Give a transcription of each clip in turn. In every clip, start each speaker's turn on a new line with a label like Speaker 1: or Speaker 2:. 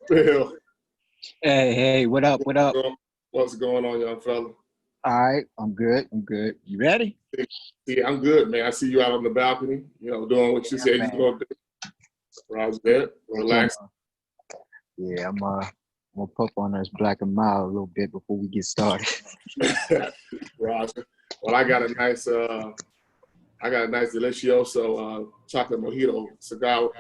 Speaker 1: Bill,
Speaker 2: Hey, what up? What up?
Speaker 1: what's going on, young fella?
Speaker 2: All right, I'm good. I'm good. You ready?
Speaker 1: Yeah, I'm good, man. I see you out on the balcony, doing what you said you're going to do. Roger that. Relax.
Speaker 2: Yeah, I'm gonna pop on us black and mild a little bit before we get started.
Speaker 1: Roger. Well, I got a nice delicioso chocolate mojito cigar.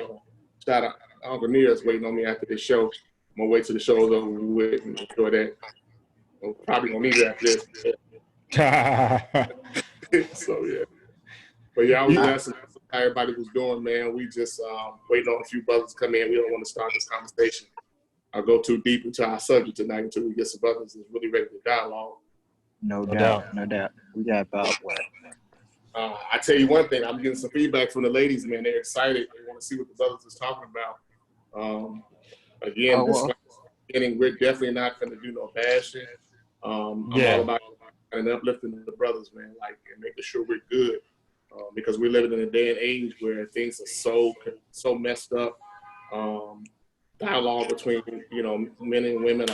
Speaker 1: Shout out, Uncle Near's waiting on me after this show. I'm gonna wait till the show's over with and enjoy that. I'm probably gonna need it after this. So yeah. But yeah, I was asking how everybody was doing, man. We just waiting on a few brothers to come in. We don't want to start this conversation. I'll go too deep into our subject tonight until we get some brothers that's really ready to dialogue.
Speaker 2: No doubt. We got about what?
Speaker 1: I tell you one thing, I'm getting some feedback from the ladies, man. They're excited. They want to see what the brothers is talking about. We're definitely not going to do no bashing. I'm all about and uplifting the brothers, man, and making sure we're good. Because we're living in a day and age where things are so messed up. Dialogue between men and women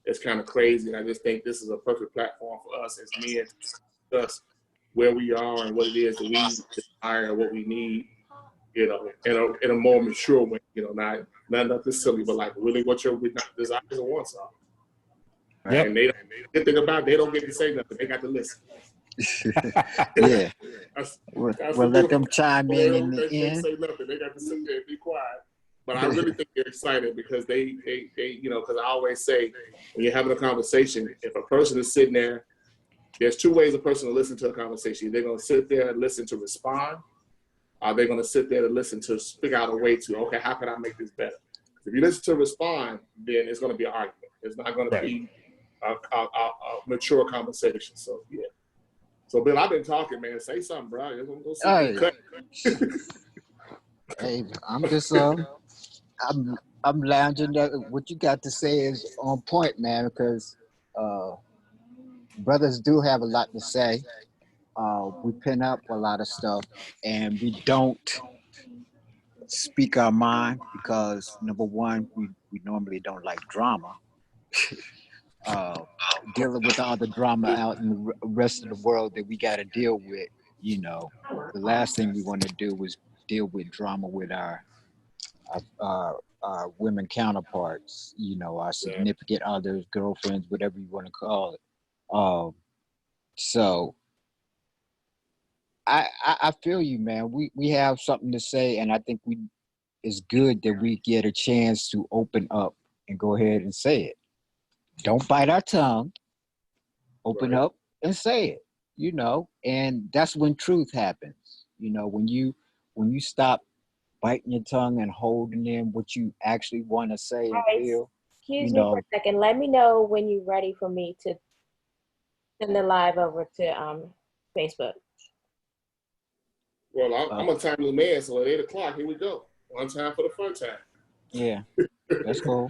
Speaker 1: it's kind of crazy. And I just think this is a perfect platform for us as men to discuss where we are and what it is that we desire and what we need. In a more mature way. Not nothing silly, but really what your desires and wants are. Right? Yep. And the thing about it, they don't get to say nothing. They got to listen.
Speaker 2: Yeah. We'll let them chime in the end.
Speaker 1: They say nothing. They got to sit there and be quiet. But I really think they're excited because they because I always say when you're having a conversation, if a person is sitting there, there's two ways a person will listen to a conversation. They're going to sit there and listen to respond. Or they're going to sit there and listen to figure out a way to, okay, how can I make this better? If you listen to respond, then it's going to be an argument. It's not going to be a mature conversation. So, yeah. So, Bill, I've been talking, man. Say something, bro.
Speaker 2: Hey, I'm just I'm lounging. What you got to say is on point, man, because brothers do have a lot to say. We pin up a lot of stuff, and we don't speak our mind because, number one, we normally don't like drama. Dealing with all the drama out in the rest of the world that we got to deal with, the last thing we want to do is deal with drama with our women counterparts, our significant others, girlfriends, whatever you want to call it. So I feel you, man. We have something to say, and I think it's good that we get a chance to open up and go ahead and say it. Don't bite our tongue. Open up and say it, and that's when truth happens. When you stop biting your tongue and holding in what you actually want to say and feel.
Speaker 3: Excuse me for a second. Let me know when you're ready for me to send the live over to Facebook.
Speaker 1: Well, I'm a timely man, so at 8 o'clock, here we go. One time for the fun time.
Speaker 2: Yeah, that's cool.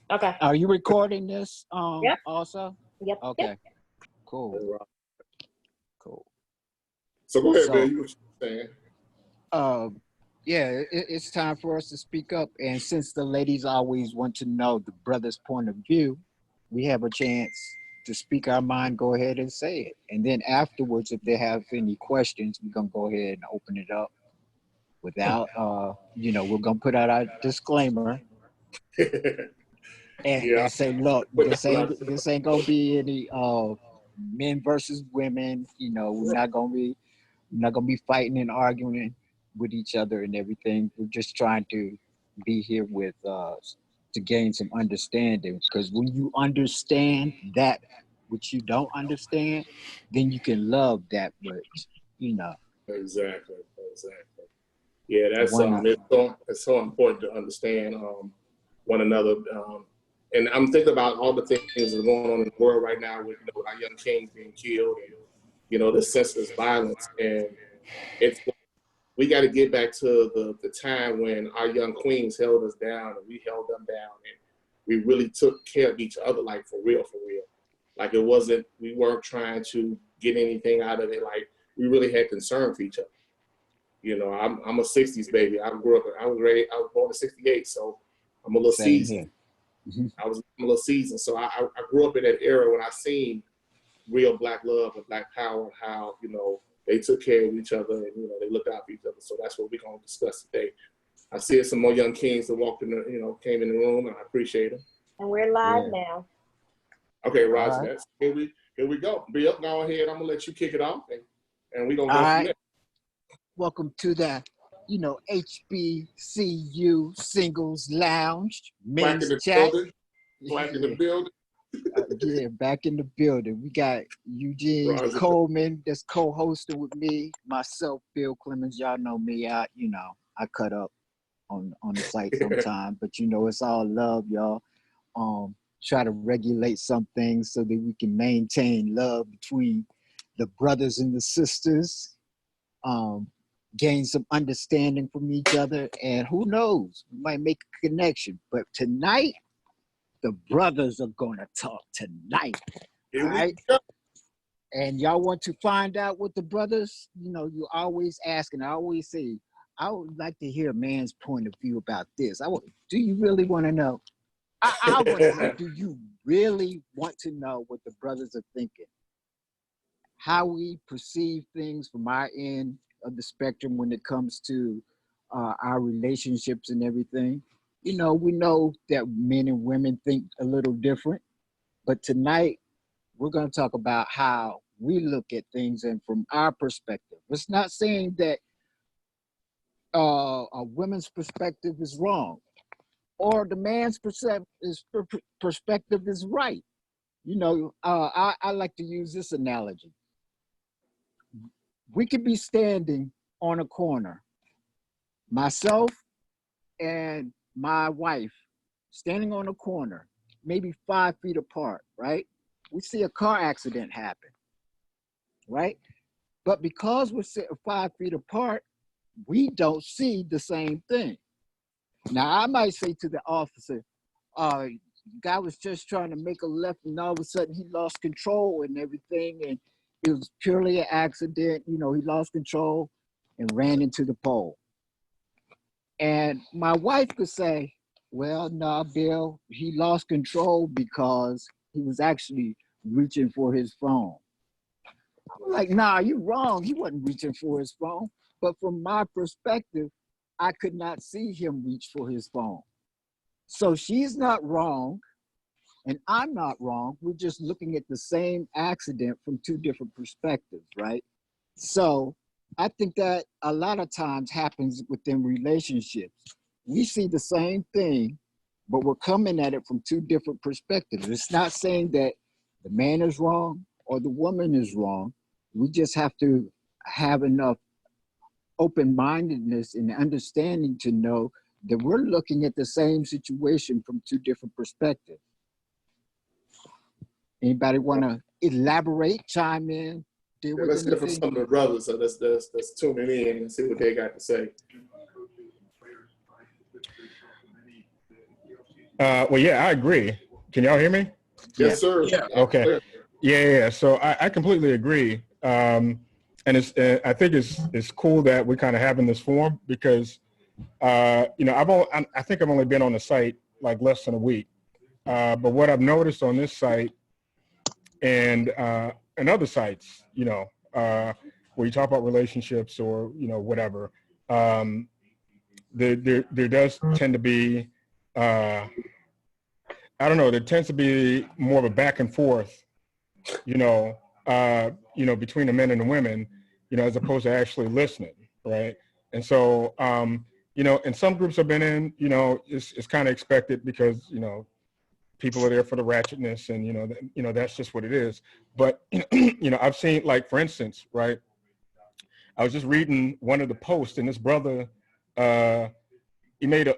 Speaker 3: Okay.
Speaker 2: Are you recording this
Speaker 3: yep.
Speaker 2: also?
Speaker 3: Yep.
Speaker 2: Okay.
Speaker 3: Yep.
Speaker 2: Cool.
Speaker 1: So go ahead, Bill. You were saying.
Speaker 2: Yeah, it's time for us to speak up. And since the ladies always want to know the brother's point of view, we have a chance to speak our mind, go ahead and say it. And then afterwards, if they have any questions, we're going to go ahead and open it up without, we're going to put out our disclaimer and say, look, this ain't going to be any men versus women. We're not going to be fighting and arguing with each other and everything. We're just trying to be here with to gain some understanding, because when you understand that which you don't understand, then you can love that which
Speaker 1: Exactly. Yeah, that's it's so important to understand one another. And I'm thinking about all the things that are going on in the world right now with our young kings being killed and the senseless violence, and we got to get back to the time when our young queens held us down and we held them down, and we really took care of each other, like for real, for real. Like it wasn't, we weren't trying to get anything out of it. Like we really had concern for each other. You know, I'm a 60s baby. I was born in 68, so I'm a little
Speaker 2: Same
Speaker 1: seasoned.
Speaker 2: here.
Speaker 1: I'm a little seasoned. So I grew up in that era when I seen real Black love and Black power, and how, you know, they took care of each other and, you know, they looked out for each other. So that's what we're going to discuss today. I see some more young kings that walked in the, you know, came in the room, and I appreciate them.
Speaker 3: And we're live now.
Speaker 1: Okay, Roger,
Speaker 2: Right.
Speaker 1: that's here we go. Bill, go ahead. I'm gonna let you kick it off, and we're gonna go
Speaker 2: All
Speaker 1: from
Speaker 2: right.
Speaker 1: there.
Speaker 2: Welcome to the, HBCU Singles Lounge,
Speaker 1: Black in
Speaker 2: men's
Speaker 1: the
Speaker 2: chat.
Speaker 1: building. Black in the building.
Speaker 2: Yeah, back in the building. We got Eugene
Speaker 1: Roger.
Speaker 2: Coleman that's co-hosting with me. Myself, Bill Clemens. Y'all know me. I cut up on the site sometime, but it's all love, y'all. Try to regulate some things so that we can maintain love between the brothers and the sisters. Gain some understanding from each other, and who knows, we might make a connection. But tonight, the brothers are gonna talk tonight.
Speaker 1: Here
Speaker 2: All
Speaker 1: we
Speaker 2: right.
Speaker 1: go.
Speaker 2: And y'all want to find out what the brothers, you always ask, and I always say, I would like to hear a man's point of view about this. Do you really want to know? I want to know, do you really want to know what the brothers are thinking? How we perceive things from our end of the spectrum when it comes to our relationships and everything. We know that men and women think a little different, but tonight we're going to talk about how we look at things and from our perspective. It's not saying that a woman's perspective is wrong or the man's perspective is right. I like to use this analogy. We could be standing on a corner, myself and my wife standing on a corner, maybe 5 feet apart, right? We see a car accident happen, right? But because we're sitting 5 feet apart, we don't see the same thing. Now, I might say to the officer, guy was just trying to make a left, and all of a sudden he lost control and everything, and it was purely an accident. He lost control and ran into the pole. And my wife could say, well, no, Bill, he lost control because he was actually reaching for his phone. I'm like, nah, you're wrong. He wasn't reaching for his phone. But from my perspective, I could not see him reach for his phone. So she's not wrong, and I'm not wrong. We're just looking at the same accident from two different perspectives, right? So I think that a lot of times happens within relationships. We see the same thing, but we're coming at it from two different perspectives. It's not saying that the man is wrong or the woman is wrong. We just have to have enough open-mindedness and understanding to know that we're looking at the same situation from two different perspectives. Anybody want to elaborate, chime in?
Speaker 1: Let's hear from some of the brothers. So let's tune in and see what they got to say.
Speaker 4: Well, yeah, I agree. Can y'all hear me?
Speaker 1: Yes, sir.
Speaker 4: Yeah. Okay. Yeah. So I completely agree. And I think it's cool that we're kind of having this forum because, I think I've only been on the site like less than a week. But what I've noticed on this site and other sites, where you talk about relationships or, whatever, there does tend to be, there tends to be more of a back and forth, between the men and the women, as opposed to actually listening, right? And so, and some groups I've been in, it's kind of expected because, people are there for the ratchetness and, that's just what it is. But, I've seen, like, for instance, right, I was just reading one of the posts and this brother, he made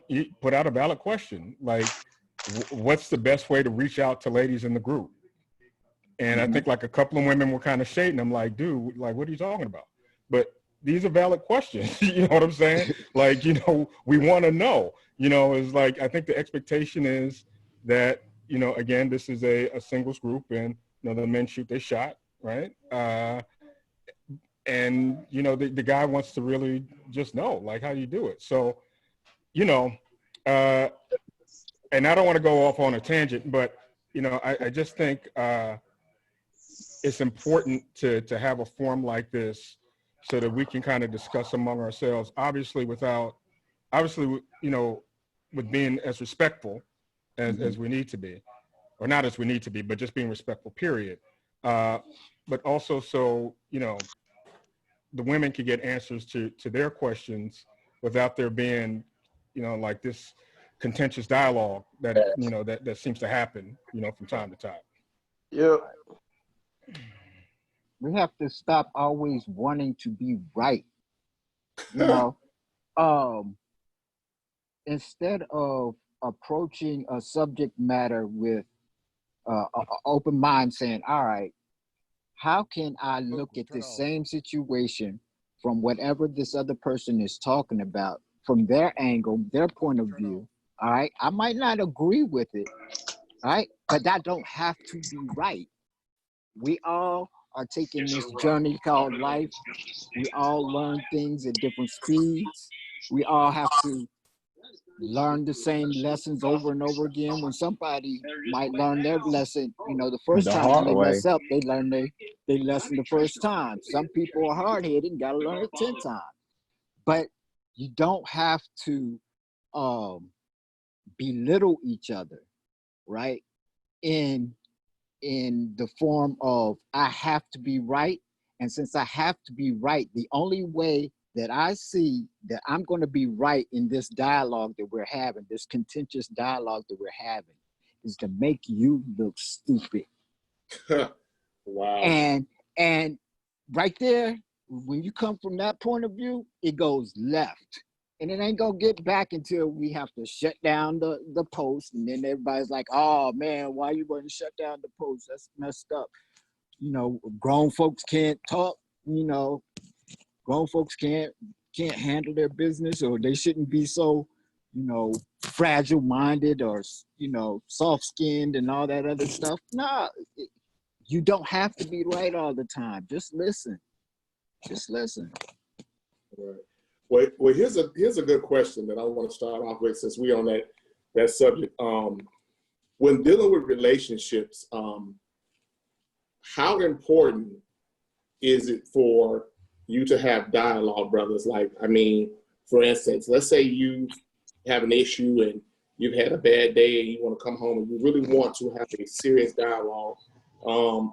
Speaker 4: he put out a valid question, like, what's the best way to reach out to ladies in the group? And I think like a couple of women were kind of shading him, like, dude, like, what are you talking about? But these are valid questions. You know what I'm saying? Like, you know, we want to know, you know, is like, I think the expectation is that, you know, again, this is a singles group and, you know, the men shoot their shot, right? And, you know, the guy wants to really just know, like, how do you do it? So, you know, and I don't want to go off on a tangent, but, you know, I just think it's important to have a forum like this so that we can kind of discuss among ourselves, obviously, you know, with being as respectful as we need to be, or not as we need to be, but just being respectful, period. But also so, you know, the women can get answers to their questions without there being, you know, like this contentious dialogue that, you know, that seems to happen, you know, from time to time.
Speaker 5: Yeah.
Speaker 2: We have to stop always wanting to be right. You know, instead of approaching a subject matter with an open mind, saying, all right, how can I look at the same situation from whatever this other person is talking about, from their angle, their point of view? All right, I might not agree with it, all right, but that don't have to be right. We all are taking this journey called life. We all learn things at different speeds. We all have to learn the same lessons over and over again. When somebody might learn their lesson, you know, the first
Speaker 5: The
Speaker 2: time when
Speaker 5: hard
Speaker 2: they
Speaker 5: way.
Speaker 2: mess up, they learn they lesson the first time. Some people are hard-headed and got to learn it 10 times. But you don't have to belittle each other, right? In the form of I have to be right. And since I have to be right, the only way that I see that I'm going to be right in this dialogue that we're having, this contentious dialogue that we're having, is to make you look stupid.
Speaker 1: Wow.
Speaker 2: And right there, when you come from that point of view, it goes left. And it ain't gonna get back until we have to shut down the post. And then everybody's like, oh man, why you wouldn't shut down the post? That's messed up. You know, grown folks can't talk, you know, grown folks can't handle their business, or they shouldn't be so, you know, fragile minded or, you know, soft skinned and all that other stuff. Nah, you don't have to be right all the time. Just listen. Just listen.
Speaker 1: Right. Well, here's a good question that I want to start off with, since we're on that subject. When dealing with relationships, how important is it for you to have dialogue, brothers? Like, I mean, for instance, let's say you have an issue and you've had a bad day and you want to come home and you really want to have a serious dialogue.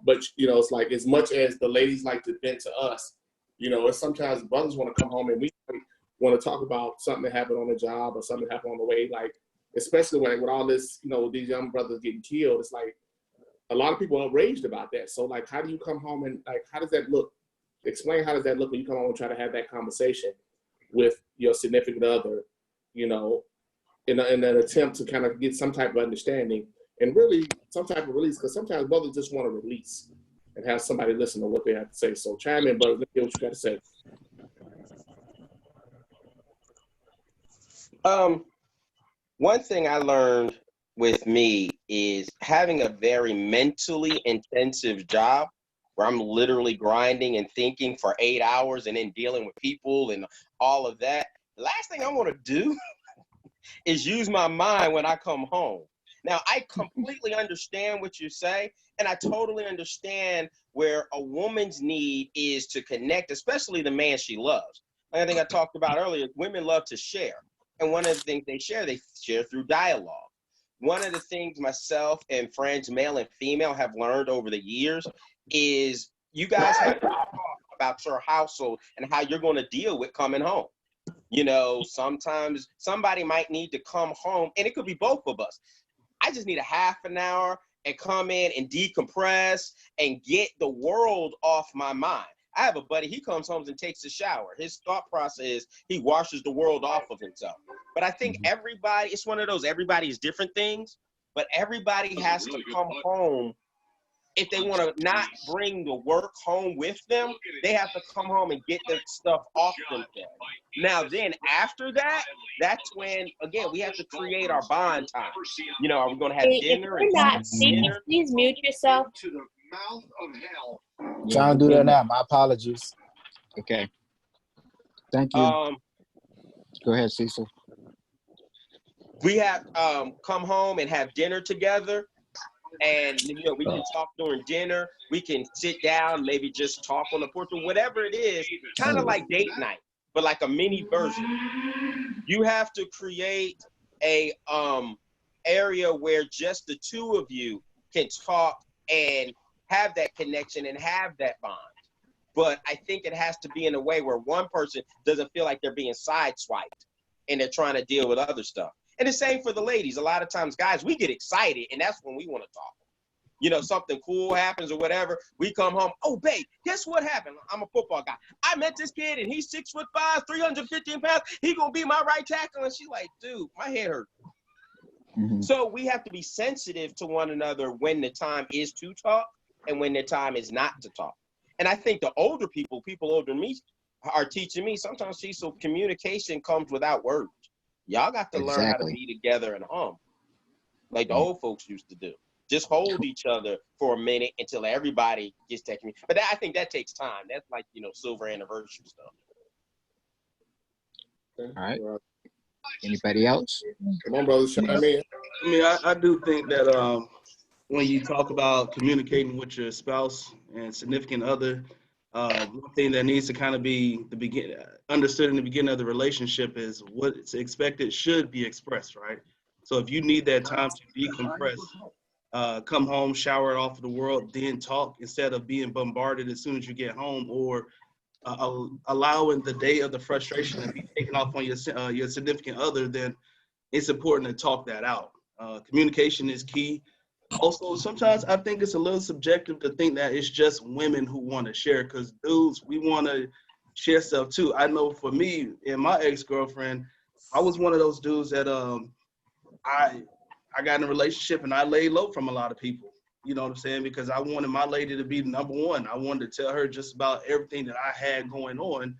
Speaker 1: But, you know, it's like, as much as the ladies like to vent to us, you know, sometimes brothers want to come home and we want to talk about something that happened on the job or something that happened on the way. Like, especially when, with all this, you know, these young brothers getting killed, it's like a lot of people are outraged about that. So, like, how do you come home and, like, how does that look? Explain, how does that look when you come home and try to have that conversation with your significant other, you know, in an attempt to kind of get some type of understanding and really some type of release, because sometimes brothers just want to release and have somebody listen to what they have to say. So chime in, brothers, let's hear what you got to say.
Speaker 5: One thing I learned with me is having a very mentally intensive job where I'm literally grinding and thinking for 8 hours and then dealing with people and all of that. The last thing I want to do is use my mind when I come home. Now, I completely understand what you say, and I totally understand where a woman's need is to connect, especially the man she loves. Like I think I talked about earlier, women love to share. And one of the things they share through dialogue. One of the things myself and friends, male and female, have learned over the years is you guys have to talk about your household and how you're going to deal with coming home. You know, sometimes somebody might need to come home, and it could be both of us. I just need a half an hour and come in and decompress and get the world off my mind. I have a buddy, he comes home and takes a shower. His thought process is he washes the world off of himself. But I think everybody, it's one of those, everybody is different things, but everybody has to come home if they want to not bring the work home with them, they have to come home and get their stuff off themselves. Now, then after that, that's when, again, we have to create our bond time. You know, are we going to have dinner?
Speaker 3: If you're not, please mute yourself.
Speaker 6: Trying to do that now. My apologies.
Speaker 2: Okay. Thank you. Go ahead, Cecil.
Speaker 5: We have come home and have dinner together. And, you know, we can talk during dinner. We can sit down, maybe just talk on the porch or whatever it is, kind of like date night, but like a mini version. You have to create a area where just the two of you can talk and have that connection and have that bond. But I think it has to be in a way where one person doesn't feel like they're being sideswiped and they're trying to deal with other stuff. And the same for the ladies. A lot of times, guys, we get excited, and that's when we want to talk. You know, something cool happens or whatever. We come home. Oh, babe, guess what happened? I'm a football guy. I met this kid, and he's 6'5", 315 pounds. He gonna be my right tackle. And she's like, dude, my head hurts.
Speaker 2: Mm-hmm.
Speaker 5: So we have to be sensitive to one another when the time is to talk and when the time is not to talk. And I think the older people older than me, are teaching me sometimes, so communication comes without words. Y'all got to learn how to be together and hum, like the old folks used to do. Just hold each other for a minute until everybody gets that community. But I think that takes time. That's like, you know, silver anniversary stuff.
Speaker 2: All right. Anybody else?
Speaker 1: Come on, brothers, chime in.
Speaker 7: I mean, I do think that when you talk about communicating with your spouse and significant other, one thing that needs to kind of be understood in the beginning of the relationship is what's expected should be expressed, right? So if you need that time to decompress, come home, shower it off of the world, then talk instead of being bombarded as soon as you get home, or allowing the day of the frustration to be taken off on your significant other, then it's important to talk that out. Communication is key. Also, sometimes I think it's a little subjective to think that it's just women who want to share, because dudes, we want to share stuff too. I know for me and my ex-girlfriend, I was one of those dudes that I got in a relationship and I laid low from a lot of people. You know what I'm saying? Because I wanted my lady to be number one. I wanted to tell her just about everything that I had going on.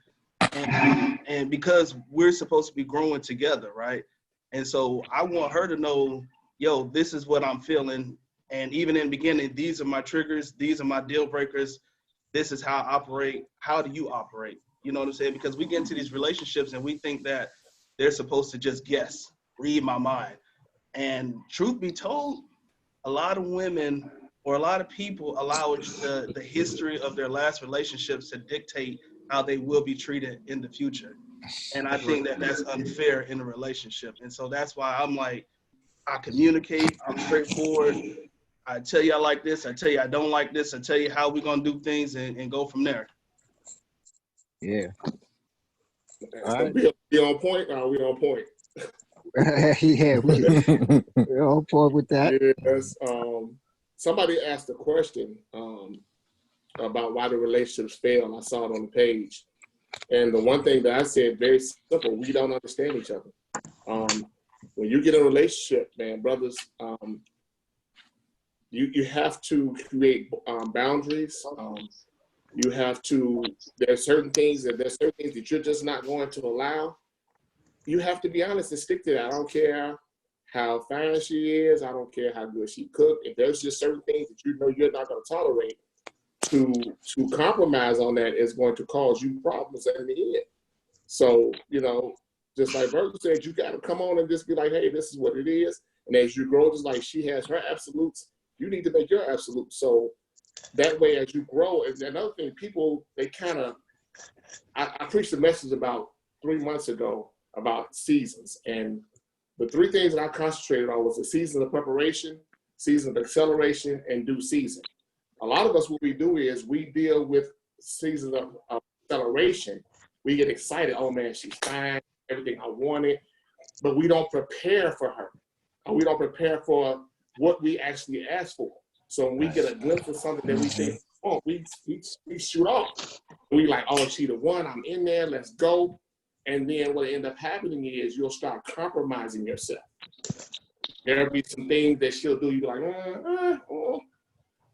Speaker 7: And because we're supposed to be growing together, right? And so I want her to know, yo, this is what I'm feeling. And even in the beginning, these are my triggers. These are my deal breakers. This is how I operate. How do you operate? You know what I'm saying? Because we get into these relationships and we think that they're supposed to just guess, read my mind. And truth be told, a lot of women or a lot of people allow the history of their last relationships to dictate how they will be treated in the future. And I think that that's unfair in a relationship. And so that's why I'm like, I communicate, I'm straightforward. I tell you I like this, I tell you I don't like this, I tell you how we're gonna do things and go from there.
Speaker 2: Yeah.
Speaker 1: All right. We on point? Are we on point?
Speaker 2: Yeah, we're on point with that.
Speaker 1: Yes. Somebody asked a question about why the relationships fail, and I saw it on the page. And the one thing that I said, very simple, we don't understand each other. When you get in a relationship, man, brothers, you have to create boundaries. You have to, there's certain things that you're just not going to allow. You have to be honest and stick to that. I don't care how fine she is. I don't care how good she cooked. If there's just certain things that you know you're not going to tolerate, to compromise on that is going to cause you problems in the end. So, you know, just like Virgil said, you got to come on and just be like, hey, this is what it is. And as you grow, just like she has her absolutes, you need to make your absolutes. So that way, as you grow, and another thing, people, they kind of, I preached a message about 3 months ago about seasons. And the three things that I concentrated on was the season of preparation, season of acceleration, and due season. A lot of us, what we do is we deal with seasons of acceleration. We get excited. Oh man, she's fine, everything I wanted, but we don't prepare for her. Or we don't prepare for what we actually asked for. So when we get a glimpse of something that we think, oh, we shoot off. We like, oh, she the one, I'm in there, let's go. And then what end up happening is you'll start compromising yourself. There'll be some things that she'll do, you'll be like,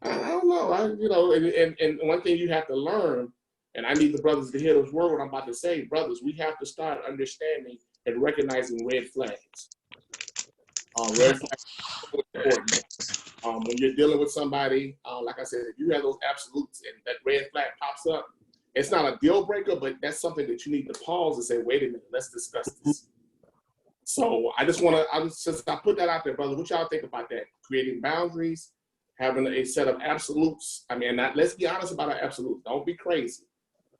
Speaker 1: I don't know. You know, and one thing you have to learn, and I need the brothers to hear this word what I'm about to say, brothers. We have to start understanding and recognizing red flags. Red flags are so important. When you're dealing with somebody, like I said, if you have those absolutes and that red flag pops up, it's not a deal breaker, but that's something that you need to pause and say, wait a minute, let's discuss this. So I just want to, since I put that out there, brother, what y'all think about that? Creating boundaries, having a set of absolutes. I mean, let's be honest about our absolutes. Don't be crazy.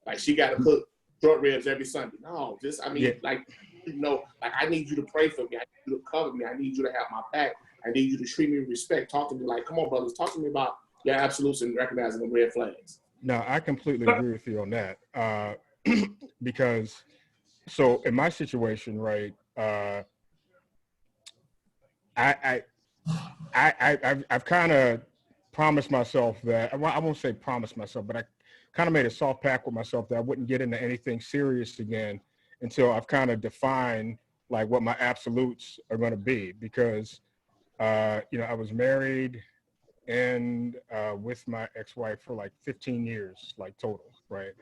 Speaker 1: Like she got to cook short ribs every Sunday. No, just, I mean, like, you know, like I need you to pray for me. I need you to cover me. I need you to have my back. I need you to treat me with respect. Talk to me like, come on, brothers, talk to me about your absolutes and recognizing the red flags.
Speaker 4: No, I completely agree with you on that. Because, so in my situation, right, I've kind of promised myself that, I won't say promised myself, but I kind of made a soft pact with myself that I wouldn't get into anything serious again until I've kind of defined like what my absolutes are going to be. Because, you know, I was married and with my ex-wife for like 15 years, like total, right?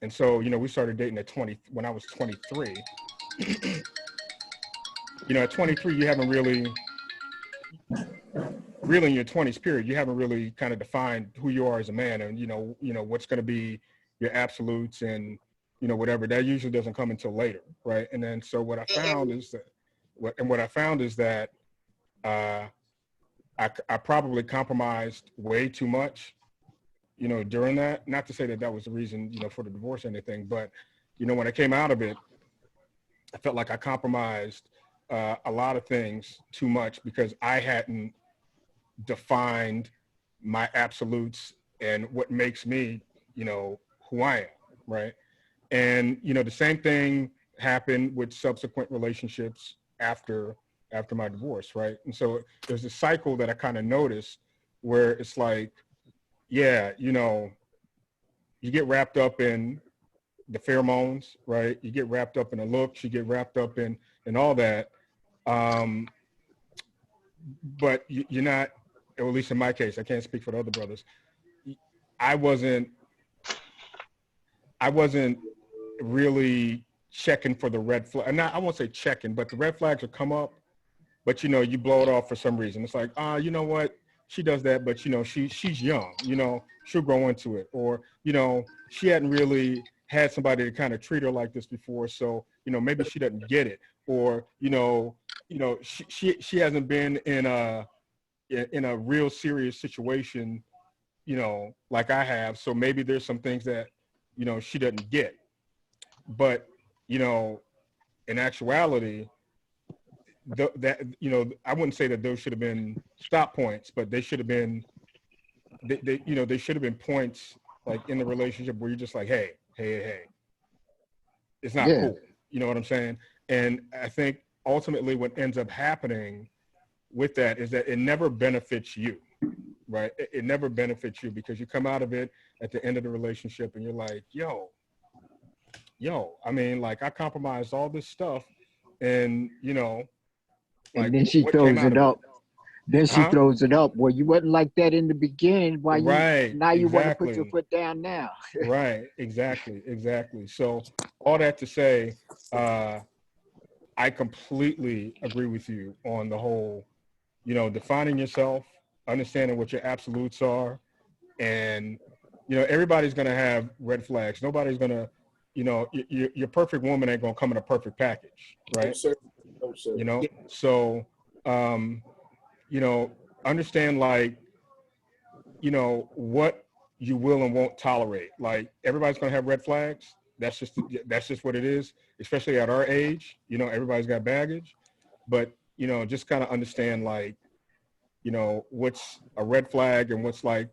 Speaker 4: And so, you know, we started dating at when I was 23. You know, at 23, you haven't really in your 20s period, you haven't really kind of defined who you are as a man, and you know what's going to be your absolutes and you know whatever. That usually doesn't come until later, right? And then so what I found is that I probably compromised way too much, you know, during that. Not to say that that was the reason, you know, for the divorce or anything, but you know, when I came out of it, I felt like I compromised a lot of things too much because I hadn't defined my absolutes and what makes me, you know, who I am, right? And, you know, the same thing happened with subsequent relationships after my divorce, right? And so there's a cycle that I kind of noticed where it's like, yeah, you know, you get wrapped up in the pheromones, right? You get wrapped up in the looks, you get wrapped up in all that. But you're not, or at least in my case, I can't speak for the other brothers. I wasn't really checking for the red flag. And I won't say checking, but the red flags will come up, but you know, you blow it off for some reason. It's like, you know what? She does that, but you know, she's young, you know, she'll grow into it. Or, you know, she hadn't really had somebody to kind of treat her like this before. So, you know, maybe she doesn't get it. Or, you know, she hasn't been in a real serious situation, you know, like I have. So maybe there's some things that, you know, she doesn't get. But, you know, in actuality, that, you know, I wouldn't say that those should have been stop points, but they should have been, you know, they should have been points like in the relationship where you're just like, hey, it's not cool. You know what I'm saying? And I think ultimately what ends up happening with that is that it never benefits you, right? It never benefits you because you come out of it at the end of the relationship and you're like, yo, I mean, like I compromised all this stuff and, you know, like,
Speaker 2: and then she throws it up. Then she throws it up. Well, you wasn't like that in the beginning. Why you now you want to put your foot down now?
Speaker 4: Right. Exactly. So all that to say, I completely agree with you on the whole, you know, defining yourself, understanding what your absolutes are. And, you know, everybody's going to have red flags. Nobody's going to, you know, your perfect woman ain't going to come in a perfect package. Right.
Speaker 1: No, sir.
Speaker 4: You know, so, you know, understand like, you know, what you will and won't tolerate. Like everybody's going to have red flags. That's just what it is, especially at our age. You know, everybody's got baggage, but, you know, just kind of understand like, you know, what's a red flag and what's like,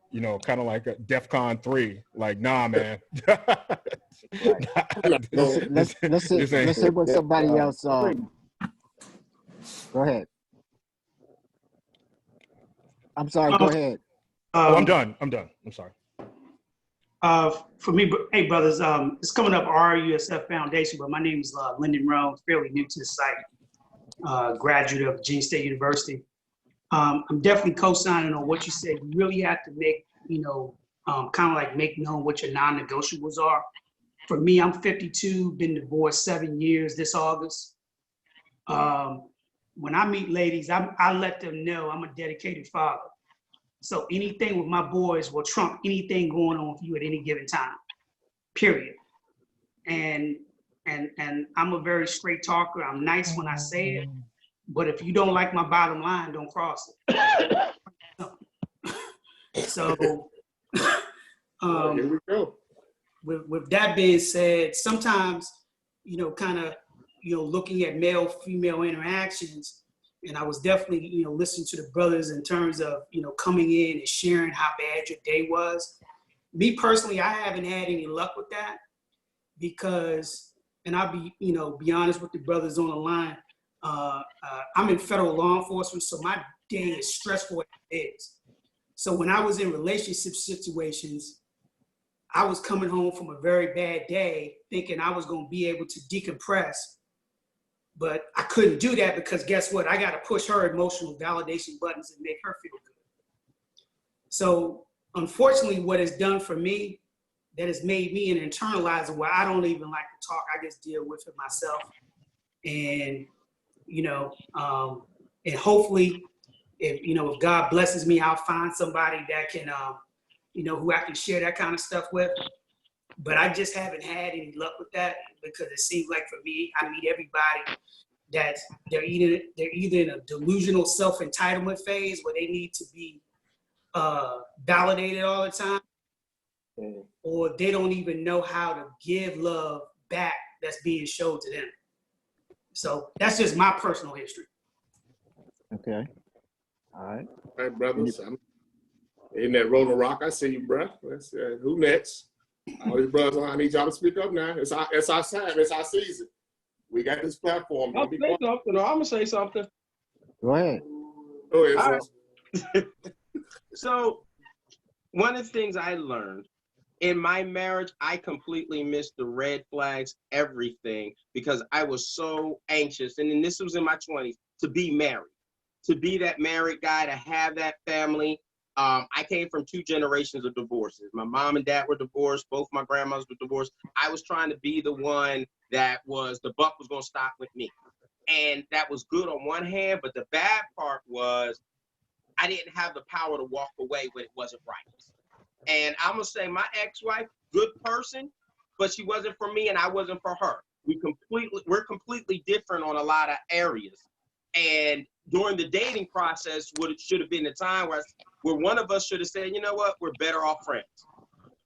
Speaker 4: you know, kind of like a DEFCON 3. Like, nah, man.
Speaker 2: Let's say what somebody else. Go ahead. I'm sorry. Go ahead.
Speaker 4: I'm done. I'm sorry.
Speaker 8: For me, hey brothers, it's coming up RUSF Foundation, but my name is Lyndon Rome, fairly new to the site, graduate of Virginia State University. I'm definitely co-signing on what you said. You really have to make, kind of like make known what your non-negotiables are. For me, I'm 52, been divorced 7 years this August. When I meet ladies, I let them know I'm a dedicated father. So anything with my boys will trump anything going on for you at any given time, period. And I'm a very straight talker. I'm nice when I say it, but if you don't like my bottom line, don't cross it. So
Speaker 1: here we go.
Speaker 8: With that being said, sometimes, kind of, looking at male-female interactions, and I was definitely, listening to the brothers in terms of, coming in and sharing how bad your day was. Me personally, I haven't had any luck with that because, and I'll be honest with the brothers on the line, I'm in federal law enforcement, so my day is stressful as it is. So when I was in relationship situations, I was coming home from a very bad day thinking I was going to be able to decompress, but I couldn't do that because guess what? I got to push her emotional validation buttons and make her feel good. So unfortunately, what it's done for me, that has made me an internalizer where I don't even like to talk. I just deal with it myself. And, and hopefully if God blesses me, I'll find somebody that can, who I can share that kind of stuff with. But I just haven't had any luck with that because it seems like for me, I meet everybody that they're either in a delusional self-entitlement phase where they need to be validated all the time, or they don't even know how to give love back that's being shown to them. So that's just my personal history.
Speaker 2: Okay. All right.
Speaker 1: All right, brothers. I'm in that rolling rock. I see you, bro. Let's, who next? All these brothers, I need y'all to speak up now. It's our time. It's our season. We got this platform.
Speaker 5: I'll say something. No, I'm gonna say something.
Speaker 2: Go ahead.
Speaker 1: Go ahead,
Speaker 5: All right. So, one of the things I learned in my marriage, I completely missed the red flags, everything, because I was so anxious. And then this was in my 20s to be married, to be that married guy, to have that family. I came from 2 generations of divorces. My mom and dad were divorced. Both my grandmothers were divorced. I was trying to be the one that was, the buck was going to stop with me. And that was good on one hand, but the bad part was I didn't have the power to walk away when it wasn't right. And I'm going to say my ex-wife, good person, but she wasn't for me and I wasn't for her. We're completely different on a lot of areas. And during the dating process, what it should have been the time where one of us should have said, you know what, we're better off friends.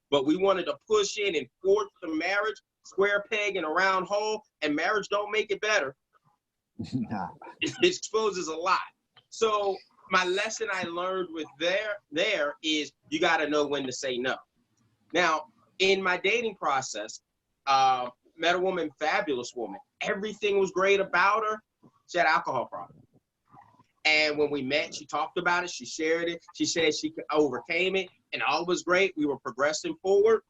Speaker 5: But we wanted to push in and force the marriage, square peg in a round hole, and marriage don't make it better.
Speaker 2: Nah.
Speaker 5: It exposes a lot. So my lesson I learned with there is you got to know when to say no. Now, in my dating process, met a woman, fabulous woman. Everything was great about her. She had alcohol problem. And when we met, she talked about it. She shared it. She said she overcame it and all was great. We were progressing forward.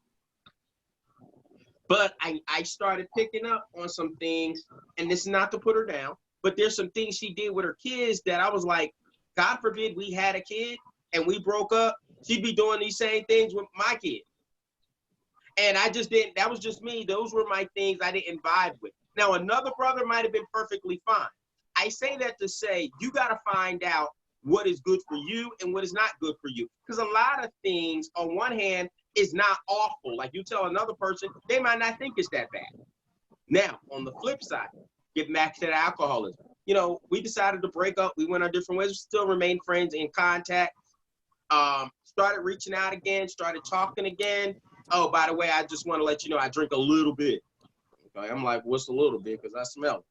Speaker 5: But I started picking up on some things, and this is not to put her down, but there's some things she did with her kids that I was like, God forbid we had a kid and we broke up, she'd be doing these same things with my kid. And I just didn't, that was just me. Those were my things I didn't vibe with. Now, another brother might have been perfectly fine. I say that to say, you got to find out what is good for you and what is not good for you. Because a lot of things, on one hand, is not awful. Like you tell another person, they might not think it's that bad. Now, on the flip side, get back to that alcoholism. You know, we decided to break up. We went our different ways. We still remain friends, in contact. Started reaching out again, started talking again. Oh, by the way, I just want to let you know I drink a little bit. Okay, I'm like, what's a little bit? Because I smell it.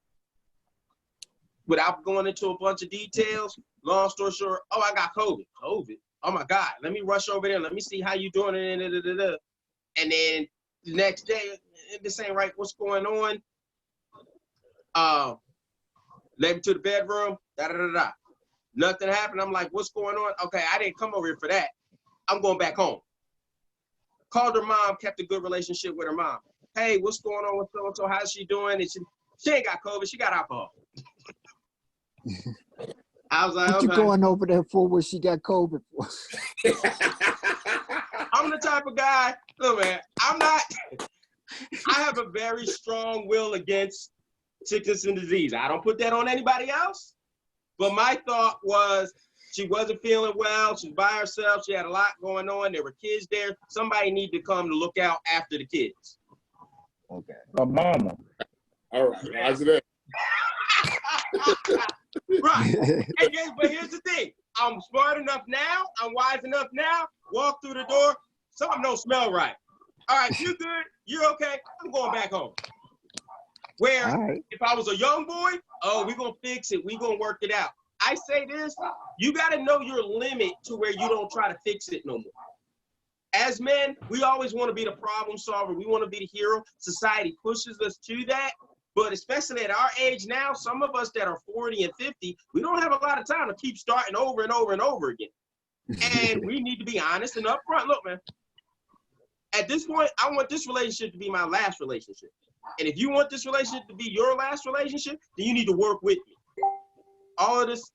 Speaker 5: Without going into a bunch of details, long story short, oh, I got COVID. COVID. Oh my God, let me rush over there. Let me see how you doing. And then the next day, this ain't right. What's going on? Led me to the bedroom. Nothing happened. I'm like, what's going on? Okay, I didn't come over here for that. I'm going back home. Called her mom, kept a good relationship with her mom. Hey, what's going on with so-and-so? How's she doing? And she ain't got COVID. She got alcohol.
Speaker 7: I was like,
Speaker 2: What you
Speaker 7: okay.
Speaker 2: going over there for when she got COVID for?
Speaker 5: I'm the type of guy, look, man, I have a very strong will against sickness and disease. I don't put that on anybody else. But my thought was, she wasn't feeling well. She's by herself. She had a lot going on. There were kids there. Somebody need to come to look out after the kids.
Speaker 2: Okay.
Speaker 6: A mama.
Speaker 1: All right, roger that.
Speaker 5: Right. But here's the thing. I'm smart enough now. I'm wise enough now. Walk through the door. Something don't smell right. All right, you good? You're okay. I'm going back home. Where
Speaker 2: Right.
Speaker 5: if I was a young boy, oh, we're going to fix it. We're going to work it out. I say this, you got to know your limit to where you don't try to fix it no more. As men, we always want to be the problem solver. We want to be the hero. Society pushes us to that. But especially at our age now, some of us that are 40 and 50, we don't have a lot of time to keep starting over and over and over again. And we need to be honest and upfront. Look, man, at this point, I want this relationship to be my last relationship. And if you want this relationship to be your last relationship, then you need to work with me. All of this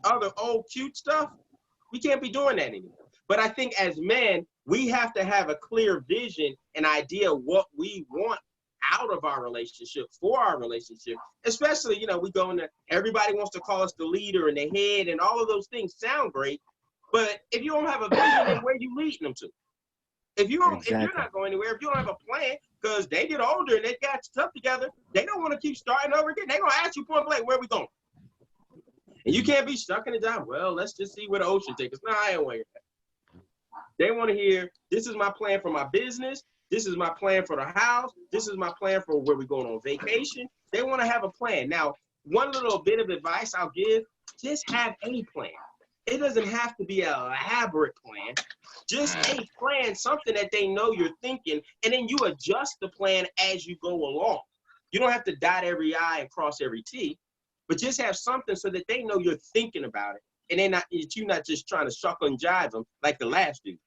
Speaker 5: other old cute stuff, we can't be doing that anymore. But I think as men, we have to have a clear vision and idea what we want out of our relationship, for our relationship. Especially, you know, we go in there, everybody wants to call us the leader and the head, and all of those things sound great. But if you don't have a vision, then where are you leading them to? If you don't, if you're not going anywhere, if you don't have a plan, because they get older and they got stuff together, they don't want to keep starting over again. They're gonna ask you point blank, where are we going? And you can't be stuck in the job. Well, let's just see where the ocean takes us. No, I ain't want to hear that. They want to hear, this is my plan for my business. This is my plan for the house. This is my plan for where we're going on vacation. They want to have a plan. Now, one little bit of advice I'll give, just have a plan. It doesn't have to be an elaborate plan. Just a plan, something that they know you're thinking, and then you adjust the plan as you go along. You don't have to dot every I and cross every T, but just have something so that they know you're thinking about it, and you're not just trying to shuckle and jive them like the last dude.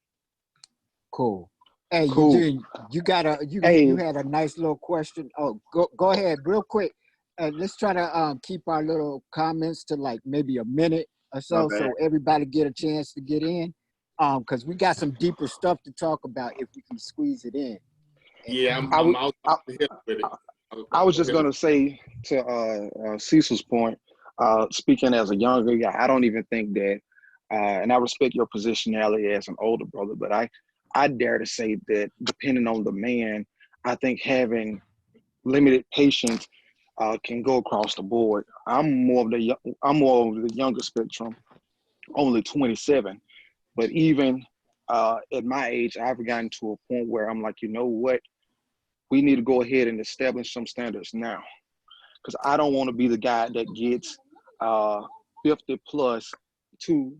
Speaker 2: Cool. Hey,
Speaker 6: Cool.
Speaker 2: Eugene, you had a nice little question. Oh, go ahead, real quick. Let's try to keep our little comments to like maybe a minute or so,
Speaker 6: Okay.
Speaker 2: so everybody get a chance to get in. Because we got some deeper stuff to talk about if we can squeeze it in.
Speaker 1: Yeah, I'm out to hit with it.
Speaker 6: I was just gonna say to Cecil's point, speaking as a younger guy, I don't even think that, and I respect your positionality as an older brother, but I dare to say that depending on the man, I think having limited patience can go across the board. I'm more of the younger spectrum, only 27, but even at my age, I've gotten to a point where I'm like, you know what? We need to go ahead and establish some standards now, because I don't want to be the guy that gets 50 plus 2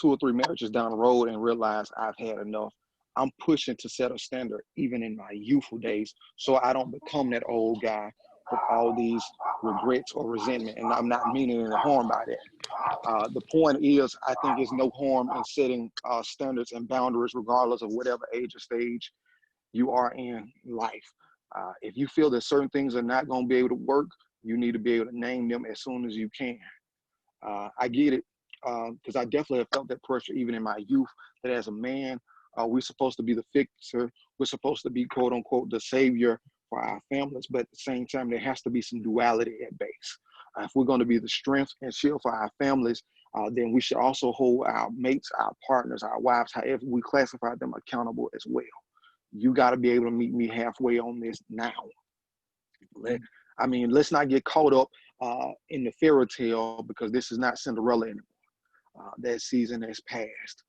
Speaker 6: or 3 marriages down the road and realize I've had enough. I'm pushing to set a standard even in my youthful days, so I don't become that old guy with all these regrets or resentment, and I'm not meaning any harm by that. The point is, I think there's no harm in setting standards and boundaries regardless of whatever age or stage you are in life. If you feel that certain things are not going to be able to work, you need to be able to name them as soon as you can. I get it, because I definitely have felt that pressure even in my youth, that as a man, we're supposed to be the fixer. We're supposed to be, quote unquote, the savior for our families. But at the same time, there has to be some duality at base. If we're going to be the strength and shield for our families, then we should also hold our mates, our partners, our wives, however we classify them, accountable as well. You got to be able to meet me halfway on this now. I mean, let's not get caught up in the fairy tale, because this is not Cinderella anymore. That season has passed.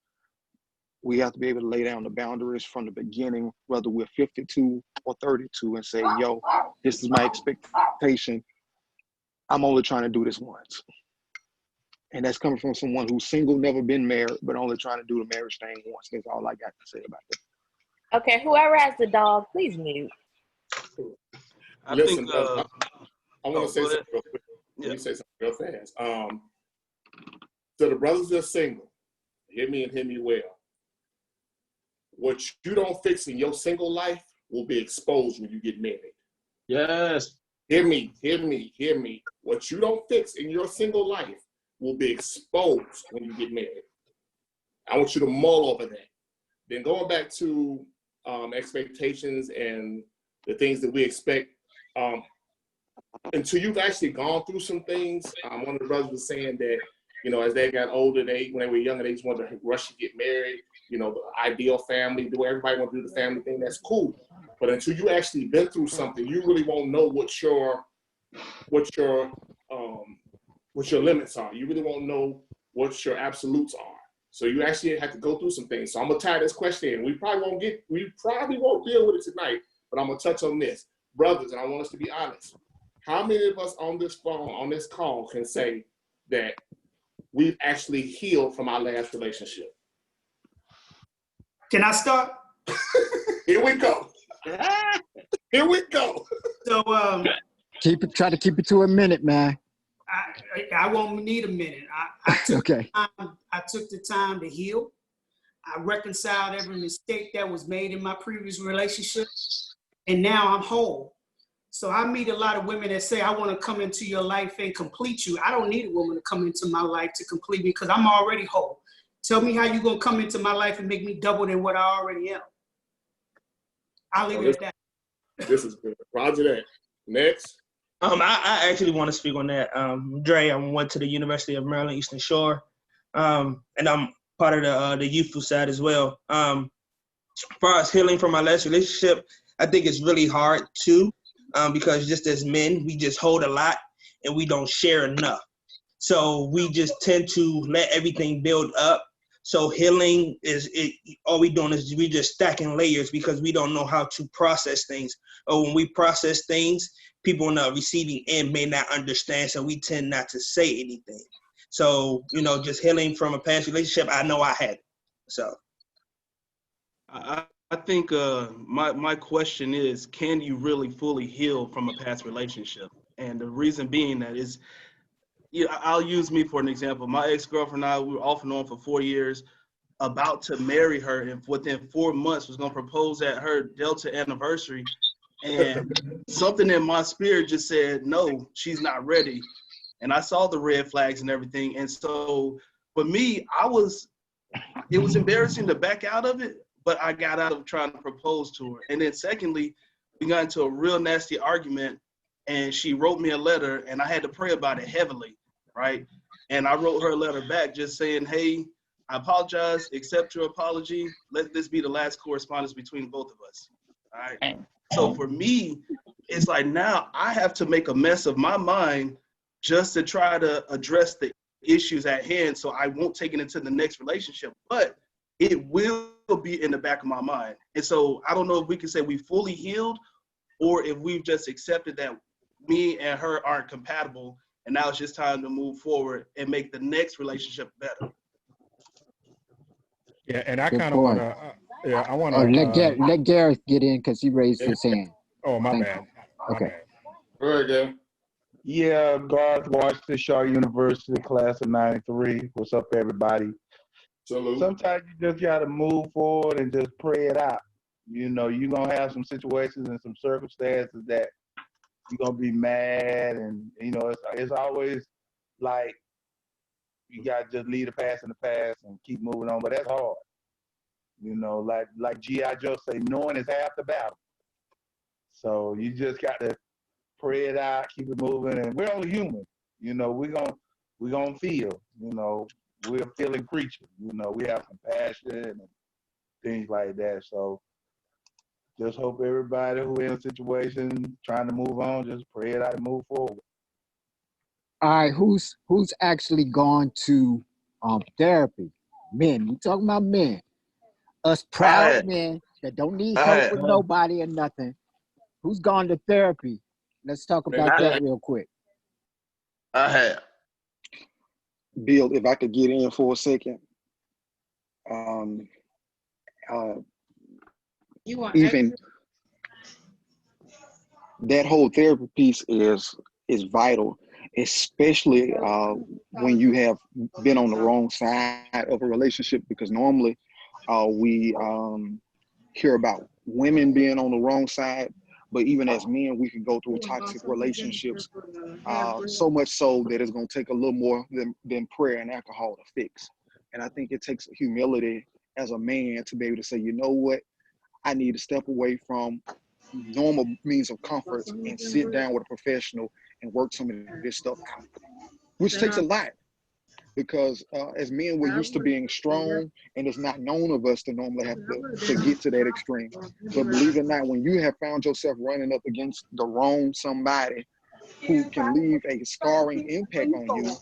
Speaker 6: We have to be able to lay down the boundaries from the beginning, whether we're 52 or 32, and say, yo, this is my expectation. I'm only trying to do this once. And that's coming from someone who's single, never been married, but only trying to do the marriage thing once. That's all I got to say about that.
Speaker 3: Okay, whoever has the dog, please mute.
Speaker 1: Listen, I want to say
Speaker 7: go
Speaker 1: something
Speaker 7: ahead.
Speaker 1: real quick.
Speaker 7: Yeah.
Speaker 1: Let me say something real fast. So the brothers that are single, hear me and hear me well. What you don't fix in your single life will be exposed when you get married.
Speaker 5: Yes.
Speaker 1: Hear me, hear me, hear me. What you don't fix in your single life will will be exposed when you get married. I want you to mull over that. Then going back to expectations and the things that we expect, until you've actually gone through some things, one of the brothers was saying that, you know, as they got older, when they were younger, they just wanted to rush to get married, you know, the ideal family, the way everybody wants to do the family thing, that's cool. But until you actually been through something, you really won't know what your limits are. You really won't know what your absolutes are. So you actually have to go through some things. So I'm gonna tie this question in. We probably won't deal with it tonight, but I'm gonna touch on this. Brothers, and I want us to be honest. How many of us on this phone, on this call, can say that we've actually healed from our last relationship?
Speaker 8: Can I start?
Speaker 1: Here we go. Here we go.
Speaker 8: So
Speaker 2: Try to keep it to a minute, man.
Speaker 8: I won't need a minute. I took
Speaker 2: Okay.
Speaker 8: I took the time to heal. I reconciled every mistake that was made in my previous relationship, and now I'm whole. So I meet a lot of women that say, I want to come into your life and complete you. I don't need a woman to come into my life to complete me because I'm already whole. Tell me how you're going to come into my life and make me double than what I already am. I'll leave it at that.
Speaker 1: This is good. Roger that. Next.
Speaker 9: I actually want to speak on that. Dre, I went to the University of Maryland, Eastern Shore, and I'm part of the youthful side as well. As far as healing from my last relationship, I think it's really hard too, because just as men, we just hold a lot and we don't share enough. So we just tend to let everything build up. So healing all we doing is we just stacking layers because we don't know how to process things. Or when we process things, people on the receiving end may not understand, so we tend not to say anything. So, you know, just healing from a past relationship, I know I had it. So
Speaker 7: I think my question is, can you really fully heal from a past relationship? And the reason being that is, I'll use me for an example. My ex-girlfriend and I, we were off and on for 4 years, about to marry her, and within 4 months was going to propose at her Delta anniversary. And something in my spirit just said, no, she's not ready. And I saw the red flags and everything. And so for me, it was embarrassing to back out of it, but I got out of trying to propose to her. And then secondly, we got into a real nasty argument, and she wrote me a letter, and I had to pray about it heavily, right? And I wrote her a letter back just saying, hey, I apologize, accept your apology. Let this be the last correspondence between both of us, all right? So for me, it's like now I have to make a mess of my mind just to try to address the issues at hand so I won't take it into the next relationship, but it will be in the back of my mind. And so I don't know if we can say we fully healed or if we've just accepted that me and her aren't compatible and now it's just time to move forward and make the next relationship better.
Speaker 4: Yeah, and I
Speaker 2: Good
Speaker 4: kind of
Speaker 2: point.
Speaker 4: want to, I want to.
Speaker 2: Let Gareth get in because he raised his hand.
Speaker 4: Oh, my
Speaker 2: Thank
Speaker 4: bad.
Speaker 2: Okay.
Speaker 4: My bad.
Speaker 1: All right, Gareth.
Speaker 10: Yeah, Garth, Washington Shaw University, class of '93. What's up, everybody?
Speaker 1: Salute.
Speaker 10: Sometimes you just got to move forward and just pray it out. You know, you're going to have some situations and some circumstances that you're going to be mad. And, you know, it's always like you got to just leave the past in the past and keep moving on. But that's hard. You know, like G.I. Joe say, knowing is half the battle. So you just got to pray it out, keep it moving, and we're only human. You know, we're gonna feel. You know, we're a feeling creature. You know, we have compassion and things like that. So just hope everybody who in a situation trying to move on, just pray it out and move forward.
Speaker 2: All right, who's actually gone to therapy? Men. We talking about men. Us proud men that don't need help with nobody or nothing. Who's gone to therapy? Let's talk about that real quick.
Speaker 9: I have.
Speaker 6: Bill, if I could get in for a second. Even that whole therapy piece is vital, especially when you have been on the wrong side of a relationship, because normally we hear about women being on the wrong side, But even as men, we can go through toxic relationships, so much so that it's going to take a little more than prayer and alcohol to fix. And I think it takes humility as a man to be able to say, you know what, I need to step away from normal means of comfort and sit down with a professional and work some of this stuff out, which takes a lot. Because as men, we're used to being strong, and it's not known of us to normally have to get to that extreme. But believe it or not, when you have found yourself running up against the wrong somebody who can leave a scarring impact on you,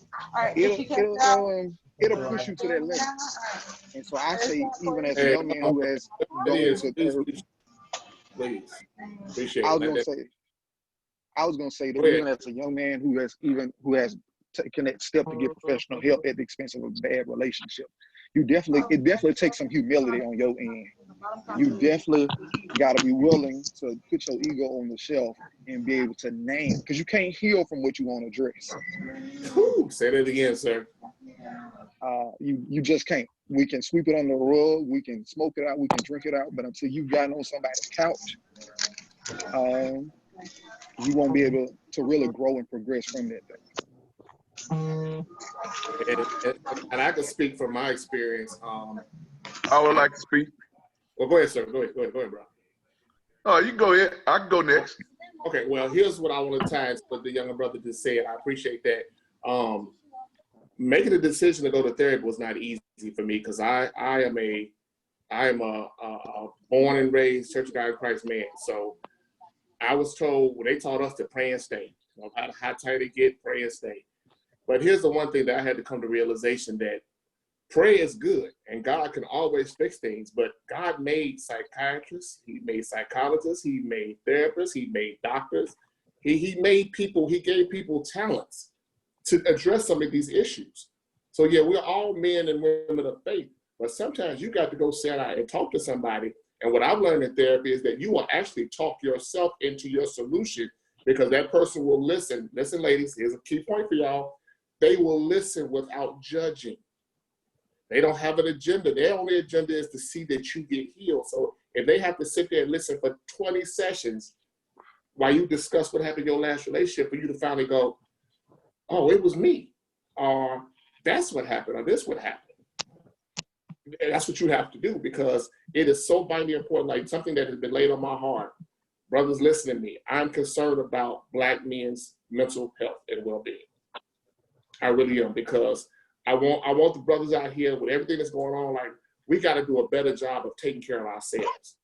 Speaker 6: it'll push you to that limit. And so I say, even as a young man who has gone into therapy,
Speaker 1: please. Appreciate
Speaker 6: I
Speaker 1: it.
Speaker 6: was gonna say that even as a young man who has taking that step to get professional help at the expense of a bad relationship, it definitely takes some humility on your end. You definitely got to be willing to put your ego on the shelf and be able to name, because you can't heal from what you want to address.
Speaker 1: Say that again, sir.
Speaker 6: You just can't. We can sweep it under the rug, we can smoke it out, we can drink it out, but until you've gotten on somebody's couch, you won't be able to really grow and progress from that thing.
Speaker 1: And I can speak from my experience.
Speaker 11: I would like to speak.
Speaker 1: Well, go ahead, sir. Go ahead, bro.
Speaker 11: Oh, you can go ahead. I can go next.
Speaker 1: Okay, well, here's what I want to tie into what the younger brother just said. I appreciate that. Making a decision to go to therapy was not easy for me, because I am a born and raised Church of God in Christ man. So I was told, when they taught us to pray and stay. No matter how tight it get, pray and stay. But here's the one thing that I had to come to realization, that prayer is good and God can always fix things, but God made psychiatrists, he made psychologists, he made therapists, he made doctors, he made people, he gave people talents to address some of these issues. So yeah, we're all men and women of faith, but sometimes you got to go sit out and talk to somebody. And what I've learned in therapy is that you will actually talk yourself into your solution, because that person will listen. Listen, ladies, here's a key point for y'all. They will listen without judging. They don't have an agenda. Their only agenda is to see that you get healed. So if they have to sit there and listen for 20 sessions while you discuss what happened in your last relationship, for you to finally go, oh, it was me, or that's what happened, or this what happened. And that's what you have to do, because it is so vitally important, like something that has been laid on my heart. Brothers, listen to me. I'm concerned about Black men's mental health and well-being. I really am, because I want the brothers out here with everything that's going on, like, we got to do a better job of taking care of ourselves.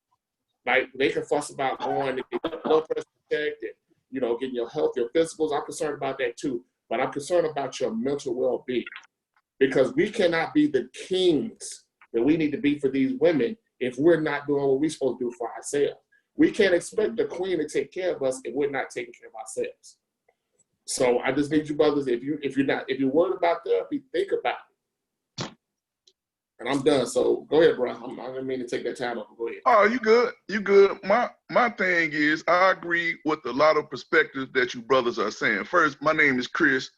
Speaker 1: Like, they can fuss about going to get your blood pressure checked and, you know, getting your health, your physicals. I'm concerned about that too, but I'm concerned about your mental well-being, because we cannot be the kings that we need to be for these women if we're not doing what we're supposed to do for ourselves. We can't expect the queen to take care of us if we're not taking care of ourselves. So I just need you brothers, if you're worried about therapy, think about it. And I'm done. So go ahead, bro. I didn't mean to take that time up. Go ahead.
Speaker 11: Oh, you good. You good. My thing is, I agree with a lot of perspectives that you brothers are saying. First, my name is Chris.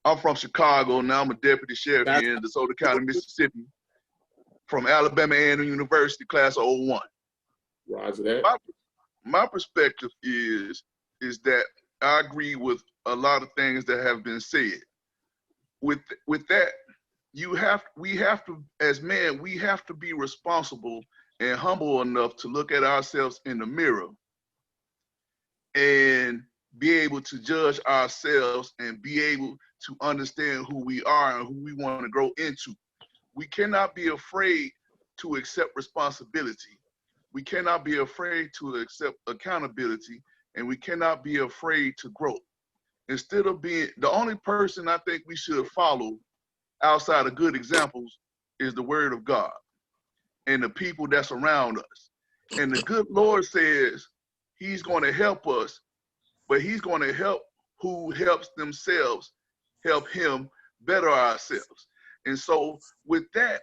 Speaker 11: I'm from Chicago. Now I'm a deputy sheriff here in DeSoto County, Mississippi, from Alabama A&M University, class of 01.
Speaker 1: Roger that.
Speaker 11: My perspective is that I agree with a lot of things that have been said. With that, we have to, as men, we have to be responsible and humble enough to look at ourselves in the mirror and be able to judge ourselves and be able to understand who we are and who we want to grow into. We cannot be afraid to accept responsibility. We cannot be afraid to accept accountability, and we cannot be afraid to grow. Instead of being, the only person I think we should follow outside of good examples is the word of God and the people that's around us. And the good Lord says he's going to help us, but he's going to help who helps themselves help him better ourselves. And so with that,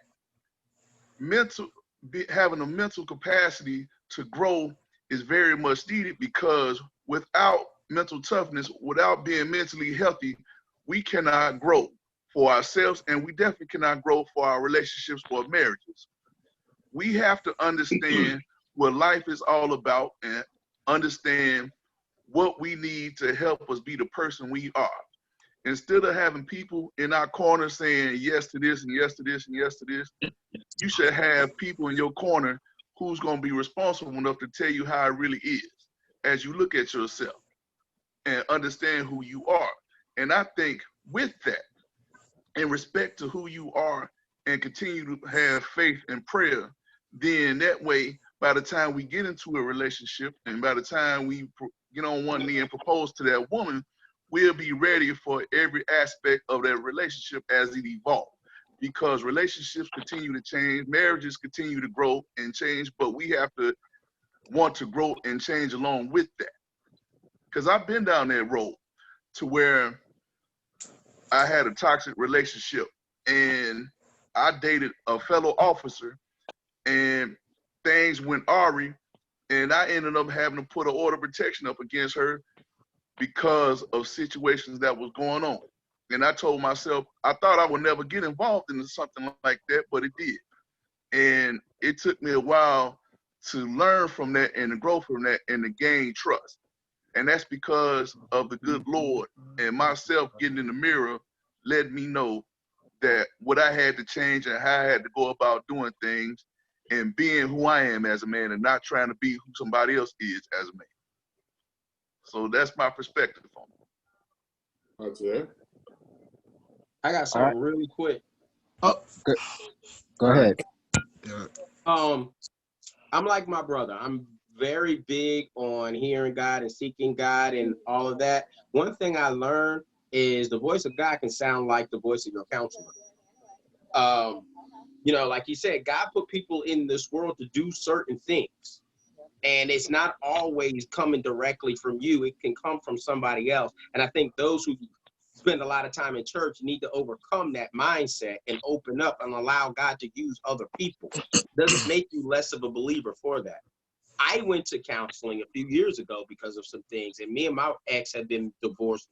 Speaker 11: having a mental capacity to grow is very much needed, because without mental toughness, without being mentally healthy, we cannot grow for ourselves, and we definitely cannot grow for our relationships or marriages. We have to understand what life is all about, and understand what we need to help us be the person we are. Instead of having people in our corner saying yes to this and yes to this and yes to this, you should have people in your corner who's going to be responsible enough to tell you how it really is as you look at yourself and understand who you are. And I think with that, in respect to who you are, and continue to have faith and prayer, then that way, by the time we get into a relationship and by the time we get on one knee and propose to that woman, we'll be ready for every aspect of that relationship as it evolves. Because relationships continue to change, marriages continue to grow and change, but we have to want to grow and change along with that. Because I've been down that road to where I had a toxic relationship and I dated a fellow officer and things went awry, and I ended up having to put an order of protection up against her because of situations that was going on. And I told myself, I thought I would never get involved in something like that, but it did. And it took me a while to learn from that and to grow from that and to gain trust. And that's because of the good Lord and myself getting in the mirror let me know that what I had to change and how I had to go about doing things and being who I am as a man and not trying to be who somebody else is as a man. So that's my perspective on it.
Speaker 1: That's it.
Speaker 5: I got something really quick.
Speaker 2: Go ahead.
Speaker 5: I'm like my brother. I'm very big on hearing God and seeking God and all of that. One thing I learned is the voice of God can sound like the voice of your counselor. You know, like you said, God put people in this world to do certain things. And it's not always coming directly from you. It can come from somebody else. And I think those who spend a lot of time in church need to overcome that mindset and open up and allow God to use other people. Doesn't make you less of a believer for that. I went to counseling a few years ago because of some things, and me and my ex had been divorced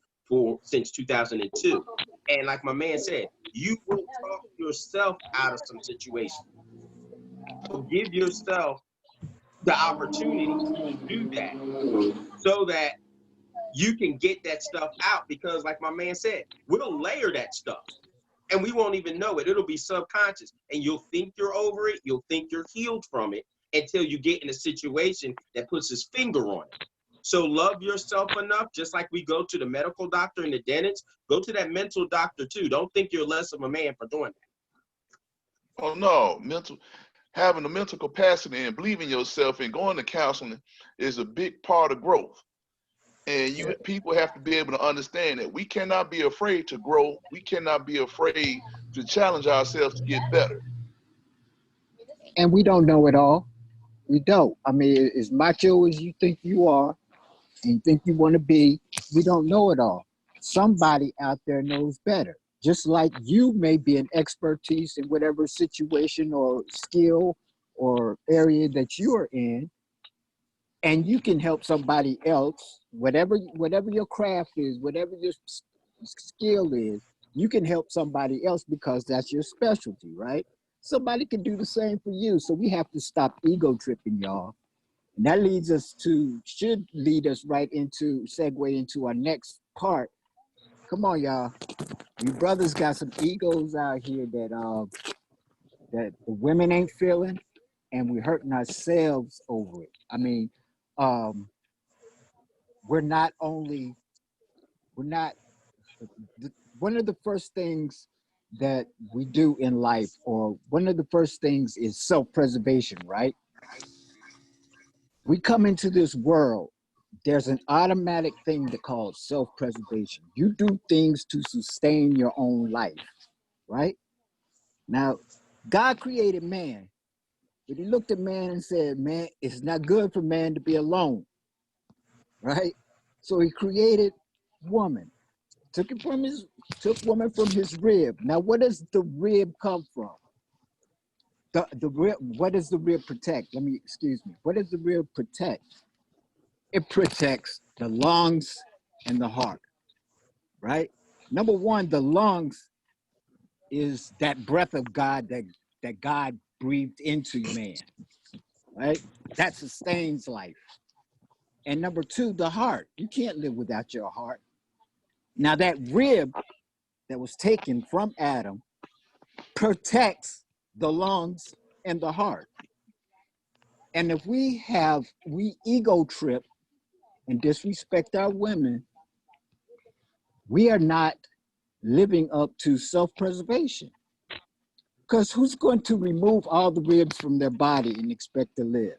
Speaker 5: since 2002. And like my man said, you will talk yourself out of some situation. So give yourself the opportunity to do that so that you can get that stuff out, because like my man said, we'll layer that stuff and we won't even know it. It'll be subconscious and you'll think you're over it. You'll think you're healed from it until you get in a situation that puts his finger on it. So love yourself enough, just like we go to the medical doctor and the dentist, go to that mental doctor too. Don't think you're less of a man for doing that.
Speaker 11: Oh no, having the mental capacity and believing yourself and going to counseling is a big part of growth. And people have to be able to understand that we cannot be afraid to grow. We cannot be afraid to challenge ourselves to get better.
Speaker 2: And we don't know it all. We don't. I mean, as macho as you think you are and you think you want to be, we don't know it all. Somebody out there knows better. Just like you may be an expertise in whatever situation or skill or area that you are in, and you can help somebody else, whatever your craft is, whatever your skill is, you can help somebody else because that's your specialty, right? Somebody can do the same for you. So we have to stop ego tripping, y'all. And that should lead us right into, segue into our next part. Come on, y'all. You brothers got some egos out here that the women ain't feeling, and we're hurting ourselves over it. I mean, one of the first things that we do in life, or one of the first things, is self-preservation, right? We come into this world, there's an automatic thing that called self-preservation. You do things to sustain your own life, right? Now, God created man, but he looked at man and said, man, it's not good for man to be alone, right? So he created woman, took woman from his rib. Now, what does the rib come from? The rib, what does the rib protect? What does the rib protect? It protects the lungs and the heart, right? Number one, the lungs is that breath of God that God breathed into man, right? That sustains life. And number two, the heart. You can't live without your heart. Now that rib that was taken from Adam protects the lungs and the heart. And if we ego trip and disrespect our women, we are not living up to self-preservation. Because who's going to remove all the ribs from their body and expect to live?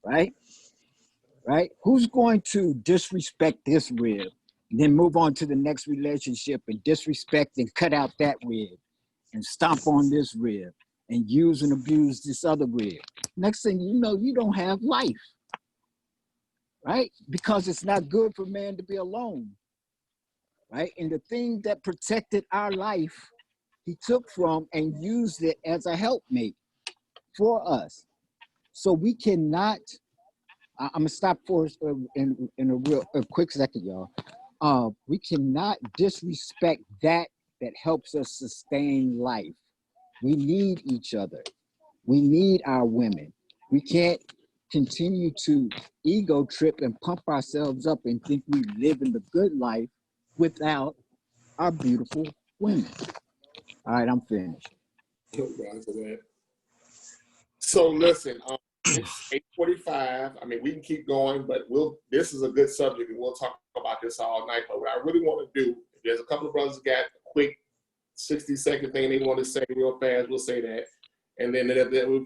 Speaker 2: Right? Right? Who's going to disrespect this rib and then move on to the next relationship and disrespect and cut out that rib and stomp on this rib and use and abuse this other rib? Next thing you know, you don't have life. Right? Because it's not good for man to be alone. Right? And the thing that protected our life, he took from and used it as a helpmate for us. So we cannot, I'm gonna stop for in a real quick second, y'all. We cannot disrespect that helps us sustain life. We need each other. We need our women. We can't continue to ego trip and pump ourselves up and think we live in the good life without our beautiful women. All right, I'm finished.
Speaker 1: So listen, it's 8:45. I mean, we can keep going, but this is a good subject, and we'll talk about this all night. But what I really want to do, if there's a couple of brothers got a quick 60-second thing they want to say real fast, we'll say that. And then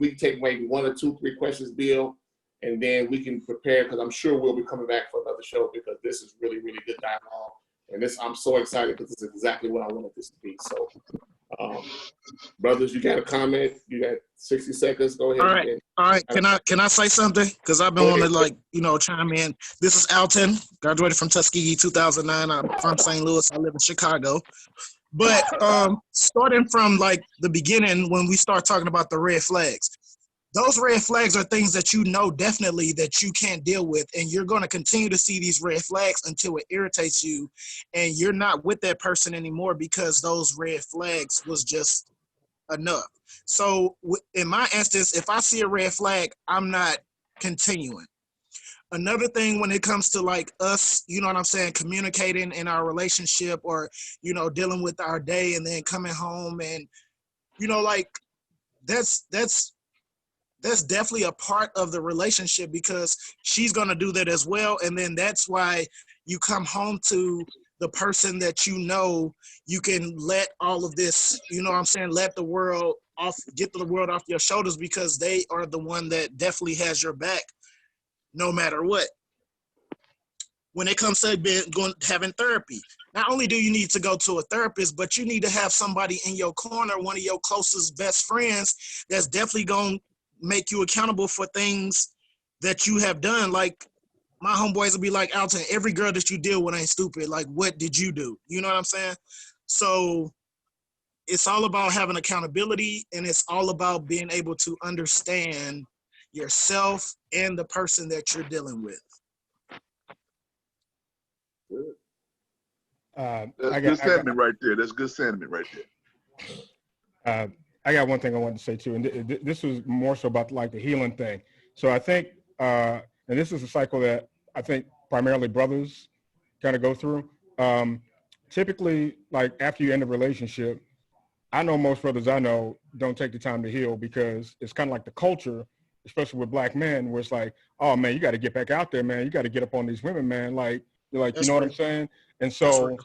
Speaker 1: we take maybe 1 or 2, 3 questions, Bill, and then we can prepare, because I'm sure we'll be coming back for another show, because this is really, really good dialogue. And I'm so excited, because this is exactly what I wanted this to be. So, brothers, you got a comment? You got 60 seconds. Go ahead.
Speaker 12: All right. Can I say something? Because I've been wanting to chime in. This is Alton. Graduated from Tuskegee 2009. I'm from St. Louis. I live in Chicago. But starting from the beginning, when we start talking about the red flags, those red flags are things that you know definitely that you can't deal with, and you're going to continue to see these red flags until it irritates you, and you're not with that person anymore because those red flags was just enough. So in my instance, if I see a red flag, I'm not continuing. Another thing when it comes to us, you know what I'm saying, communicating in our relationship, or, dealing with our day and then coming home and, that's definitely a part of the relationship, because she's going to do that as well. And then that's why you come home to the person that you can let all of this, let the world get the world off your shoulders, because they are the one that definitely has your back no matter what. When it comes to having therapy, not only do you need to go to a therapist, but you need to have somebody in your corner, one of your closest best friends, that's definitely going to make you accountable for things that you have done. Like, my homeboys will be like, Alton, every girl that you deal with ain't stupid. Like, what did you do? You know what I'm saying? So it's all about having accountability, and it's all about being able to understand yourself and the person that you're dealing with.
Speaker 11: That's good sentiment right there. That's good sentiment right there.
Speaker 4: I got one thing I wanted to say too, and this was more so about the healing thing. So I think, and this is a cycle that I think primarily brothers kind of go through. Typically, after you end a relationship, I know most brothers I know don't take the time to heal, because it's kind of like the culture, especially with black men, where it's like, oh man, you got to get back out there, man. You got to get up on these women, man. You know what I'm saying? And so,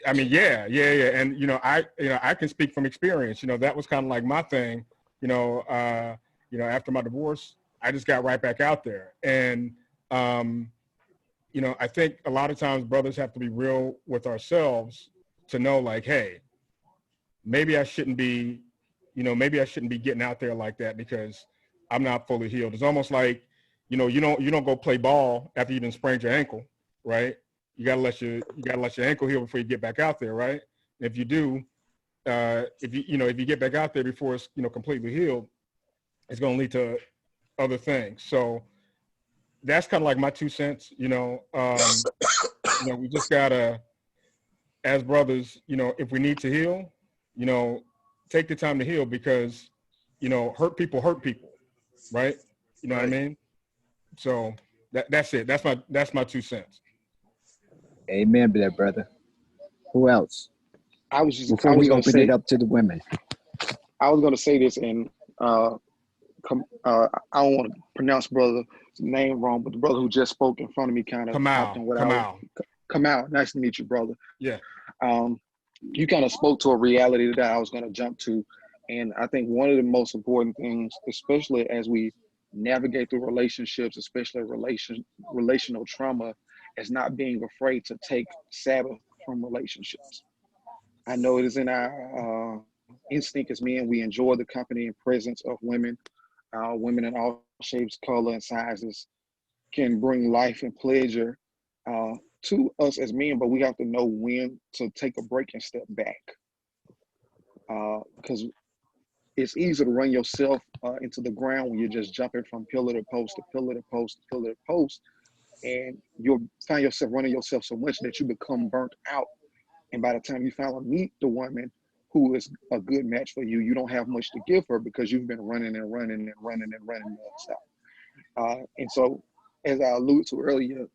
Speaker 4: I mean, yeah. And, I can speak from experience. That was kind of like my thing. After my divorce, I just got right back out there. And, I think a lot of times brothers have to be real with ourselves to know, hey, maybe I shouldn't be getting out there like that, because I'm not fully healed. It's almost like, you don't go play ball after you done sprained your ankle, right? You gotta let your ankle heal before you get back out there, right? And if you do, if you get back out there before it's completely healed, it's gonna lead to other things. So that's kind of like my 2 cents. We just gotta, as brothers, if we need to heal, take the time to heal, because hurt people, right? You know what I mean? So That's it. That's my 2 cents.
Speaker 2: Amen, brother. Who else?
Speaker 6: I was
Speaker 2: Before we
Speaker 6: gonna
Speaker 2: open
Speaker 6: say
Speaker 2: it up to the women.
Speaker 6: I was gonna say this, and I don't want to pronounce brother's name wrong, but the brother who just spoke in front of me kind of hopped on what I was. Kamal, nice to meet you, brother.
Speaker 4: Yeah.
Speaker 6: You kind of spoke to a reality that I was going to jump to, and I think one of the most important things, especially as we navigate through relationships, especially relational trauma, is not being afraid to take Sabbath from relationships. I know it is in our instinct as men. We enjoy the company and presence of women. Women in all shapes, color, and sizes can bring life and pleasure to us as men, but we have to know when to take a break and step back. Because it's easy to run yourself into the ground when you're just jumping from pillar to post to pillar to post to pillar to post, and you'll find yourself running yourself so much that you become burnt out. And by the time you finally meet the woman who is a good match for you, you don't have much to give her because you've been running and running and running and running nonstop. And so, as I alluded to earlier,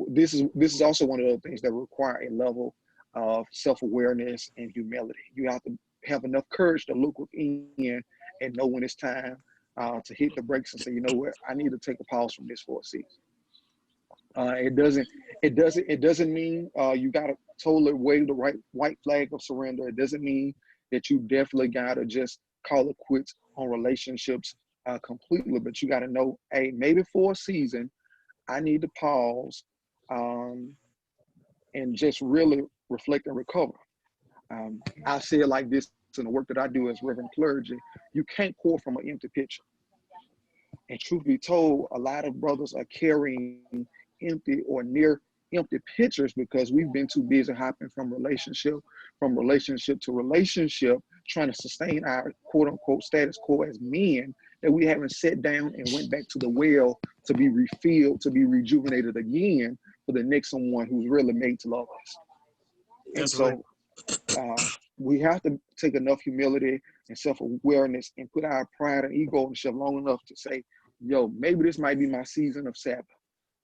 Speaker 6: this is also one of the things that require a level of self-awareness and humility. You have to have enough courage to look within and know when it's time to hit the brakes and say, you know what, I need to take a pause from this for a season. It doesn't mean you gotta totally wave the white flag of surrender. It doesn't mean that you definitely gotta just call it quits on relationships completely. But you gotta know, hey, maybe for a season, I need to pause and just really reflect and recover. I say it like this in the work that I do as Reverend Clergy: you can't pour from an empty pitcher. And truth be told, a lot of brothers are carrying empty or near empty pitchers because we've been too busy hopping from relationship to relationship, trying to sustain our quote unquote status quo as men, that we haven't sat down and went back to the well to be refilled, to be rejuvenated again for the next someone who's really made to love us. And so we have to take enough humility and self-awareness and put our pride and ego on the shelf long enough to say, yo, maybe this might be my season of Sabbath.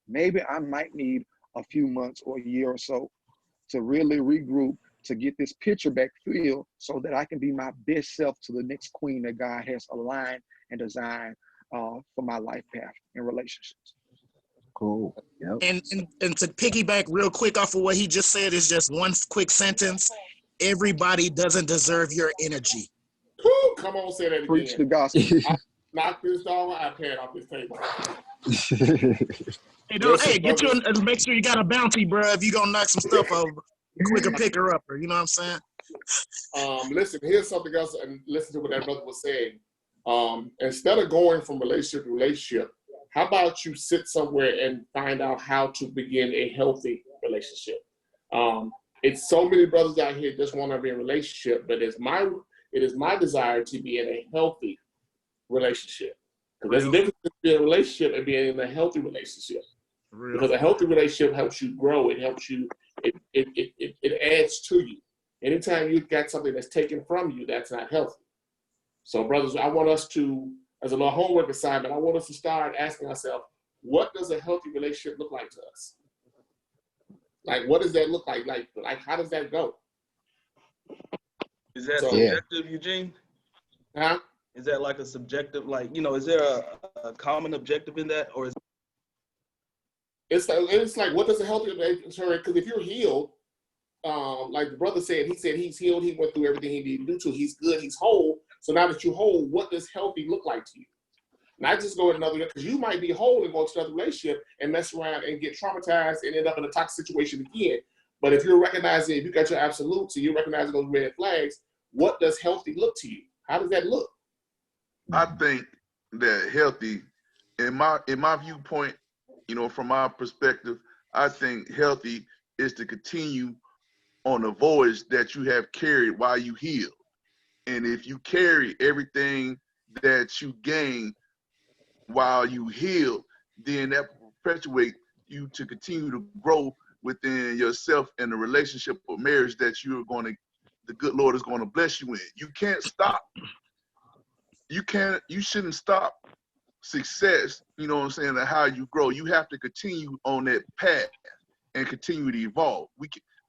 Speaker 6: Maybe I might need a few months or a year or so to really regroup, to get this picture back filled so that I can be my best self to the next queen that God has aligned and designed for my life path and relationships.
Speaker 2: Cool. Yep.
Speaker 12: And to piggyback real quick off of what he just said, is just one quick sentence. Everybody doesn't deserve your energy.
Speaker 1: Woo, come on, say that again.
Speaker 6: Preach the gospel.
Speaker 1: Knock this dog iPad off this table.
Speaker 12: Hey, get you make sure you got a bounty, bro. If you gonna knock some stuff over, quicker pick her up. You know what I'm saying?
Speaker 1: Listen, here's something else, and listen to what that brother was saying. Instead of going from relationship to relationship, how about you sit somewhere and find out how to begin a healthy relationship? It's so many brothers out here just want to be in a relationship, but it is my desire to be in a healthy relationship. Because there's a difference between being in a relationship and being in a healthy relationship. Because a healthy relationship helps you grow. It helps you. It adds to you. Anytime you've got something that's taken from you, that's not healthy. So, brothers, I want us to, as a little homework assignment, I want us to start asking ourselves, what does a healthy relationship look like to us? Like, what does that look like? Like how does that go?
Speaker 7: Is that subjective, Eugene?
Speaker 1: Huh?
Speaker 7: Is that like a subjective, is there a common objective in that, or is
Speaker 1: it's like what does a healthy relationship? Because if you're healed, like the brother said, he's healed, he went through everything he needed to do, he's good, he's whole. So now that you're whole, what does healthy look like to you? Not just go another, because you might be whole and go to another relationship and mess around and get traumatized and end up in a toxic situation again. But if you're recognizing, if you got your absolutes and you're recognizing those red flags, what does healthy look to you? How does that look?
Speaker 11: I think that healthy, in my viewpoint, from my perspective, I think healthy is to continue on the voyage that you have carried while you heal. And if you carry everything that you gain while you heal, then that perpetuates you to continue to grow within yourself and the relationship or marriage that the good Lord is going to bless you in. You can't stop. You shouldn't stop success, you know what I'm saying, and how you grow. You have to continue on that path and continue to evolve.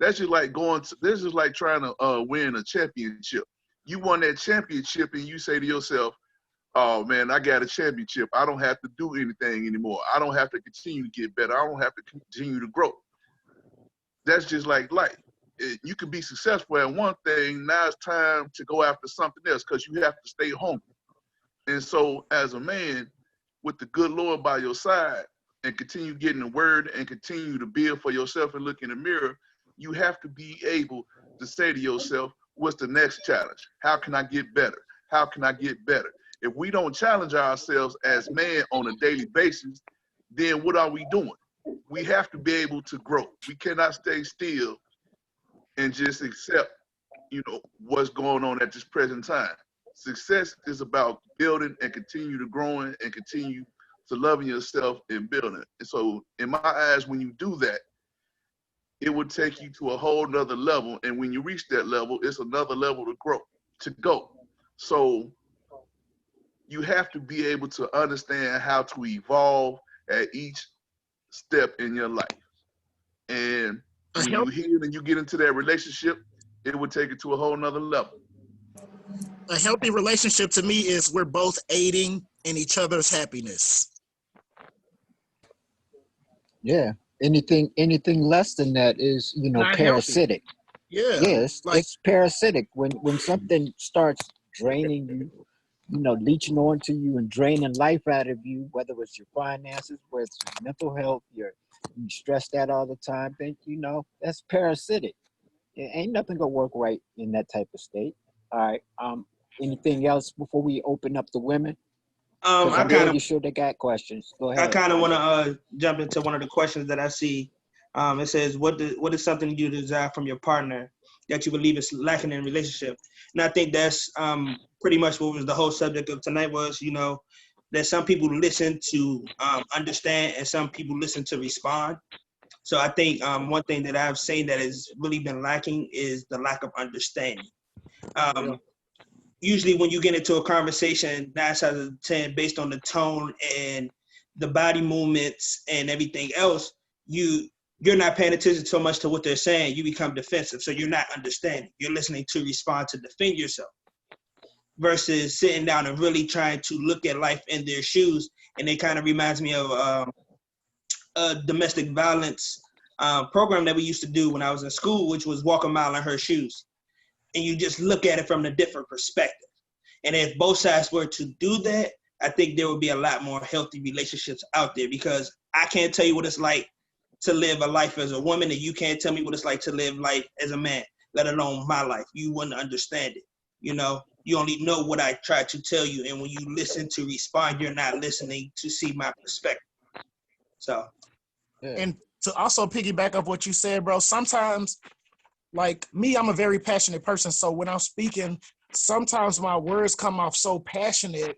Speaker 11: That's just like this is like trying to win a championship. You won that championship and you say to yourself, oh man, I got a championship. I don't have to do anything anymore. I don't have to continue to get better. I don't have to continue to grow. That's just like life. You can be successful at one thing. Now it's time to go after something else because you have to stay hungry. And so as a man with the good Lord by your side and continue getting the word and continue to build for yourself and look in the mirror, you have to be able to say to yourself, what's the next challenge? How can I get better? How can I get better? If we don't challenge ourselves as men on a daily basis, then what are we doing? We have to be able to grow. We cannot stay still and just accept, what's going on at this present time. Success is about building and continue to growing and continue to loving yourself and building. And so in my eyes, when you do that, it would take you to a whole nother level. And when you reach that level, it's another level to go. So you have to be able to understand how to evolve at each step in your life. And when you heal and you get into that relationship, it would take it to a whole nother level.
Speaker 12: A healthy relationship to me is we're both aiding in each other's happiness.
Speaker 2: Yeah. Anything less than that is,
Speaker 12: Not
Speaker 2: parasitic.
Speaker 12: Yeah.
Speaker 2: Yes, it's parasitic. When something starts draining you, leeching onto you and draining life out of you, whether it's your finances, whether it's your mental health, you stressed out all the time, then that's parasitic. It ain't nothing gonna work right in that type of state. All right. Anything else before we open up the women? I'm pretty sure they got questions. Go ahead.
Speaker 9: I kind of want to jump into one of the questions that I see. It says, what is something you desire from your partner that you believe is lacking in a relationship? And I think that's pretty much what was the whole subject of tonight was, that some people listen to understand and some people listen to respond. So I think one thing that I've seen that has really been lacking is the lack of understanding. Usually when you get into a conversation, 9 out of 10, based on the tone and the body movements and everything else, you're not paying attention so much to what they're saying. You become defensive. So you're not understanding. You're listening to respond to defend yourself versus sitting down and really trying to look at life in their shoes. And it kind of reminds me of a domestic violence program that we used to do when I was in school, which was walk a mile in her shoes. And you just look at it from a different perspective. And if both sides were to do that, I think there would be a lot more healthy relationships out there, because I can't tell you what it's like to live a life as a woman, and you can't tell me what it's like to live life as a man, let alone my life. You wouldn't understand it. You only know what I try to tell you. And when you listen to respond, you're not listening to see my perspective. So.
Speaker 2: Yeah.
Speaker 12: And to also piggyback off what you said, bro, sometimes, like me, I'm a very passionate person. So when I'm speaking, sometimes my words come off so passionate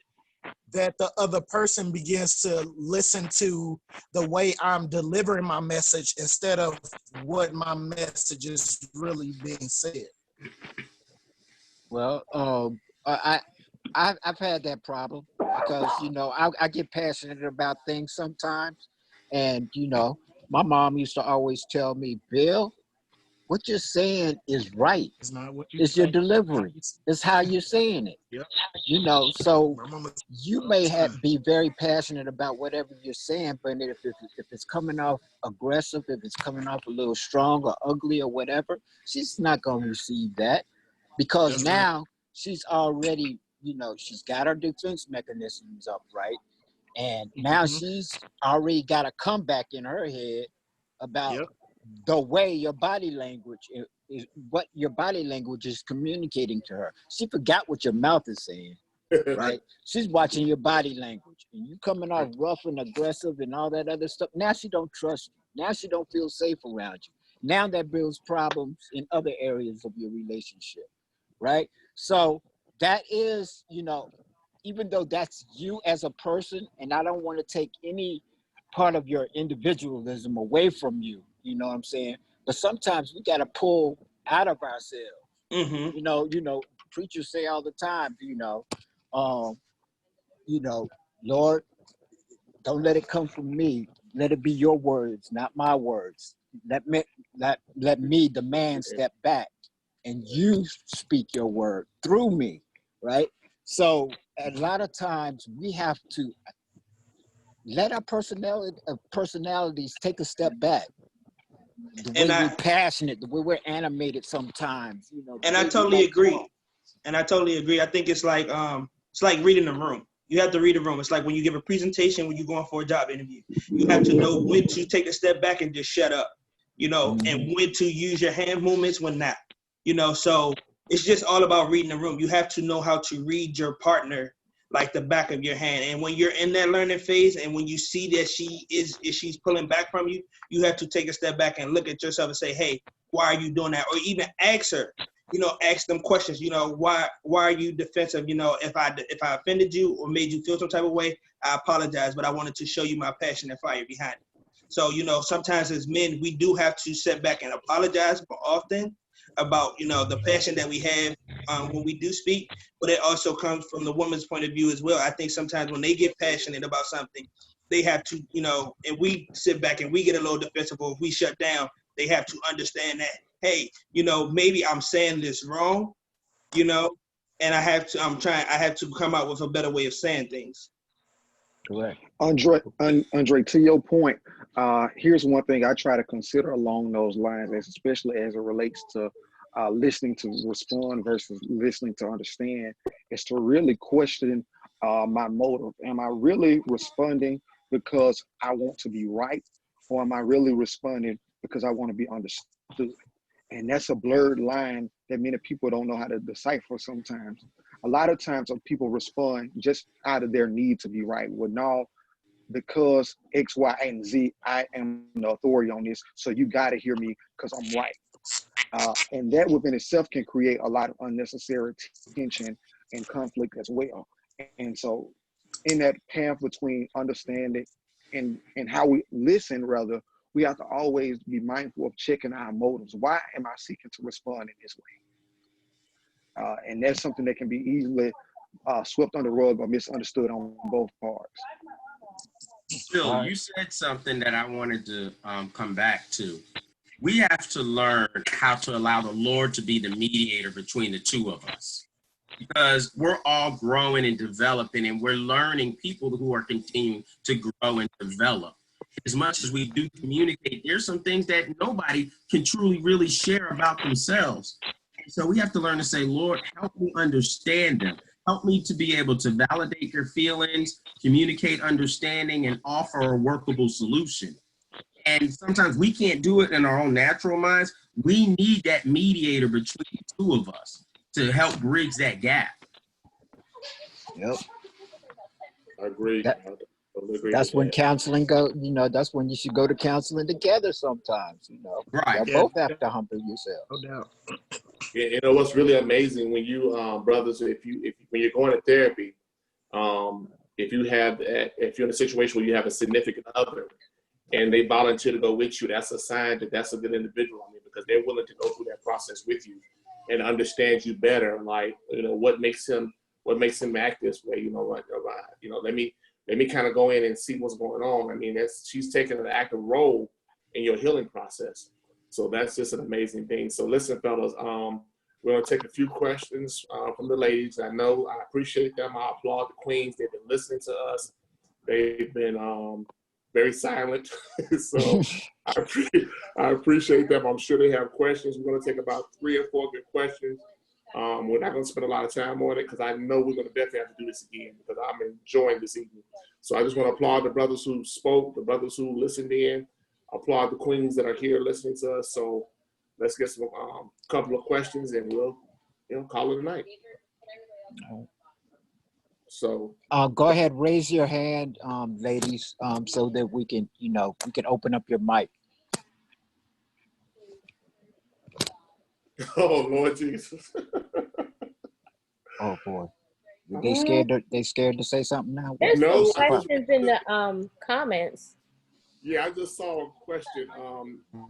Speaker 12: that the other person begins to listen to the way I'm delivering my message instead of what my message is really being said.
Speaker 2: Well, I've had that problem because I get passionate about things sometimes, and my mom used to always tell me, Bill, what you're saying is right.
Speaker 12: It's not what
Speaker 2: It's your delivery. It's how you're saying it.
Speaker 12: Yep.
Speaker 2: So you may be very passionate about whatever you're saying, but if it's coming off aggressive, if it's coming off a little strong or ugly or whatever, she's not going to receive that, because now she's already, she's got her defense mechanisms up, right? And now she's already got a comeback in her head about the way your body language is, what your body language is communicating to her. She forgot what your mouth is saying, right? She's watching your body language, and you coming off rough and aggressive and all that other stuff. Now she don't trust you. Now she don't feel safe around you. Now that builds problems in other areas of your relationship, right? So that is, even though that's you as a person, and I don't want to take any part of your individualism away from you, you know what I'm saying? But sometimes we got to pull out of ourselves. Preachers say all the time, Lord, Don't let it come from me. Let it be your words, not my words. Let me, the man, step back and you speak your word through me, right? So a lot of times we have to let our personalities take a step back. The way we're passionate, the way we're animated sometimes, you know.
Speaker 9: And I totally agree. And I totally agree. I think it's like reading the room. You have to read the room. It's like when you give a presentation, when you're going for a job interview, you have to know when to take a step back and just shut up, you know, and when to use your hand movements, when not, you know. So it's just all about reading the room. You have to know how to read your partner like the back of your hand. And when you're in that learning phase, and when you see that she's pulling back from you, you have to take a step back and look at yourself and say, hey, why are you doing that? Or even ask her. You know, ask them questions. You know, why are you defensive? You know, if I offended you or made you feel some type of way, I apologize, but I wanted to show you my passion and fire behind it. So, you know, sometimes as men, we do have to sit back and apologize more often about, you know, the passion that we have when we do speak, but it also comes from the woman's point of view as well. I think sometimes when they get passionate about something, they have to, you know, and we sit back and we get a little defensive, or if we shut down, they have to understand that, hey, you know, maybe I'm saying this wrong, you know, and I have to come out with a better way of saying things.
Speaker 2: Correct.
Speaker 6: Andre, to your point, here's one thing I try to consider along those lines, especially as it relates to listening to respond versus listening to understand, is to really question my motive. Am I really responding because I want to be right, or am I really responding because I want to be understood? And that's a blurred line that many people don't know how to decipher sometimes. A lot of times people respond just out of their need to be right. Well, no, because X, Y, and Z, I am the authority on this, so you got to hear me because I'm right. And that within itself can create a lot of unnecessary tension and conflict as well. And so in that path between understanding and how we listen, rather, we have to always be mindful of checking our motives. Why am I seeking to respond in this way? And that's something that can be easily swept under the rug or misunderstood on both parts.
Speaker 5: Phil, you said something that I wanted to come back to. We have to learn how to allow the Lord to be the mediator between the two of us, because we're all growing and developing, and we're learning people who are continuing to grow and develop. As much as we do communicate, there's some things that nobody can truly really share about themselves. And so we have to learn to say, Lord, help me understand them. Help me to be able to validate their feelings, communicate understanding, and offer a workable solution. And sometimes we can't do it in our own natural minds. We need that mediator between the two of us to help bridge that gap.
Speaker 2: Yep.
Speaker 1: I agree.
Speaker 2: That's when counseling go. You know, that's when you should go to counseling together. Sometimes, you know,
Speaker 5: right?
Speaker 2: You both have to humble yourselves.
Speaker 12: No doubt.
Speaker 1: You know what's really amazing when you brothers, when you're going to therapy, if you're in a situation where you have a significant other and they volunteer to go with you, that's a sign that that's a good individual. I mean, because they're willing to go through that process with you and understand you better. Like, you know, what makes him act this way. You know, like, you know, let me kind of go in and see what's going on. I mean, she's taking an active role in your healing process. So that's just an amazing thing. So listen, fellas, we're gonna take a few questions from the ladies. I appreciate them. I applaud the queens. They've been listening to us. They've been very silent. So I appreciate them. I'm sure they have questions. We're gonna take about 3 or 4 good questions. We're not gonna spend a lot of time on it because I know we're gonna definitely have to do this again because I'm enjoying this evening. So I just want to applaud the brothers who spoke, the brothers who listened in. Applaud the queens that are here listening to us. So let's get some couple of questions and we'll call it a night. So
Speaker 2: go ahead, raise your hand, ladies, so that we can open up your mic.
Speaker 1: Oh Lord Jesus.
Speaker 2: Oh boy. They scared to say something now?
Speaker 3: There's some questions in the comments.
Speaker 1: Yeah, I just saw a question.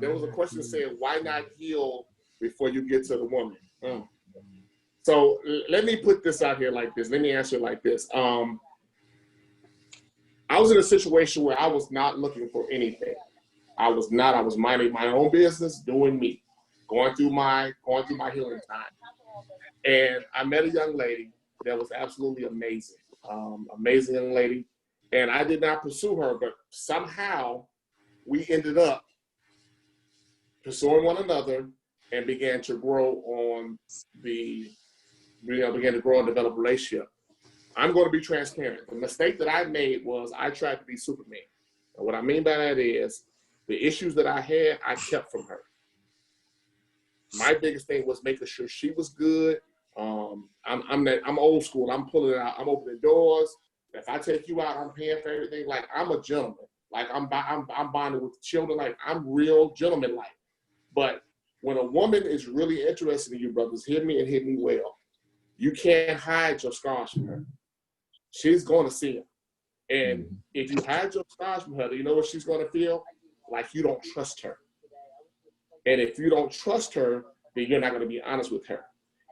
Speaker 1: There was a question saying, why not heal before you get to the woman? So let me put this out here like this. Let me answer it like this. I I was in a situation where I was not looking for anything. I was not. I was minding my own business, doing me, going through my healing time. And I met a young lady that was absolutely amazing, amazing young lady. And I did not pursue her, but somehow we ended up pursuing one another and began to grow began to grow and develop a relationship. I'm going to be transparent. The mistake that I made was I tried to be Superman. And what I mean by that is the issues that I had, I kept from her. My biggest thing was making sure she was good. I'm old school. I'm pulling it out. I'm opening doors. If I take you out, I'm paying for everything. Like, I'm a gentleman. Like, I'm bonded with children. Like, I'm real gentleman-like. But when a woman is really interested in you, brothers, hear me and hear me well. You can't hide your scars from her. She's going to see them. And if you hide your scars from her, you know what she's going to feel? Like you don't trust her. And if you don't trust her, then you're not going to be honest with her.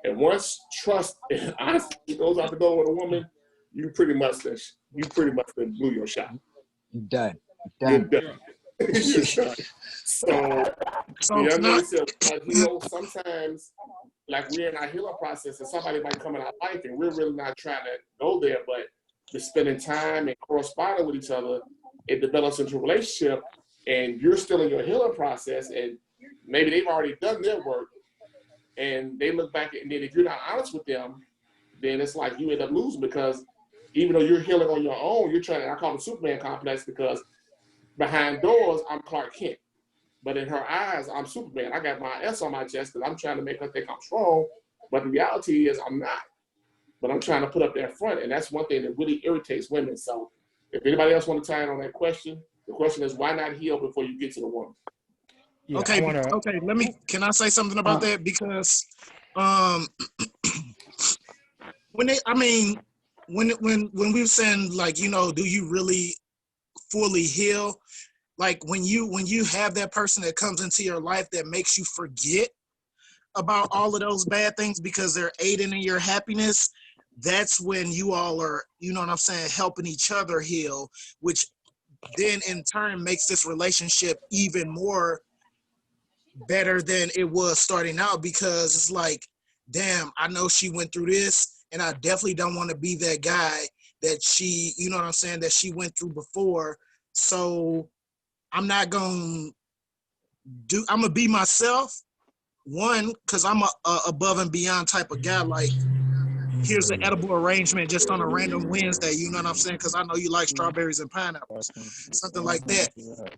Speaker 1: And once trust and honesty goes out the door with a woman, you pretty much blew your shot.
Speaker 2: You're done.
Speaker 1: You're done. You're done. So the young lady said, sometimes, like, we're in our healing process and somebody might come in our life and we're really not trying to go there, but just spending time and corresponding with each other, it develops into a relationship, and you're still in your healing process, and maybe they've already done their work, and they look back, and then if you're not honest with them, then it's like you end up losing, because even though you're healing on your own, you're trying to, I call it Superman complex, because behind doors, I'm Clark Kent. But in her eyes, I'm Superman. I got my S on my chest because I'm trying to make her think I'm strong. But the reality is I'm not. But I'm trying to put up that front. And that's one thing that really irritates women. So if anybody else want to tie in on that question, the question is, why not heal before you get to the woman?
Speaker 4: Yeah,
Speaker 12: okay, can I say something about that? Because when we were saying, like, you know, do you really fully heal? Like, when you have that person that comes into your life that makes you forget about all of those bad things because they're aiding in your happiness, that's when you all are, you know what I'm saying, helping each other heal, which then in turn makes this relationship even more better than it was starting out, because it's like, damn, I know she went through this, and I definitely don't want to be that guy that she, you know what I'm saying, that she went through before. So I'm gonna be myself. One, because I'm a above and beyond type of guy. Like, here's an edible arrangement just on a random Wednesday, you know what I'm saying? Because I know you like strawberries and pineapples, something like that.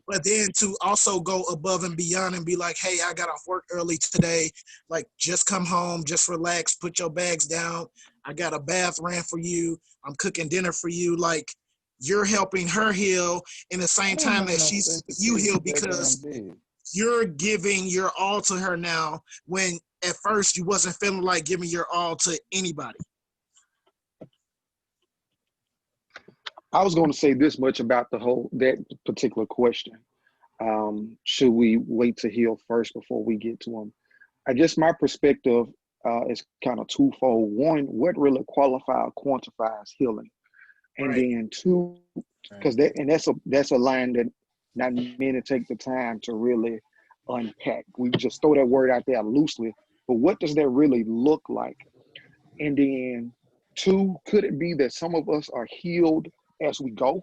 Speaker 12: But then to also go above and beyond and be like, hey, I got off work early today. Like, just come home, just relax, put your bags down. I got a bath ran for you. I'm cooking dinner for you. Like, you're helping her heal in the same time that you heal, because you're giving your all to her now, when at first you wasn't feeling like giving your all to anybody.
Speaker 6: I was going to say this much about that particular question. Should we wait to heal first before we get to them? I guess my perspective is kind of twofold. One, what really quantifies healing? And then two, because that's a line that not many take the time to really unpack. We just throw that word out there loosely, but what does that really look like? And then two, could it be that some of us are healed as we go?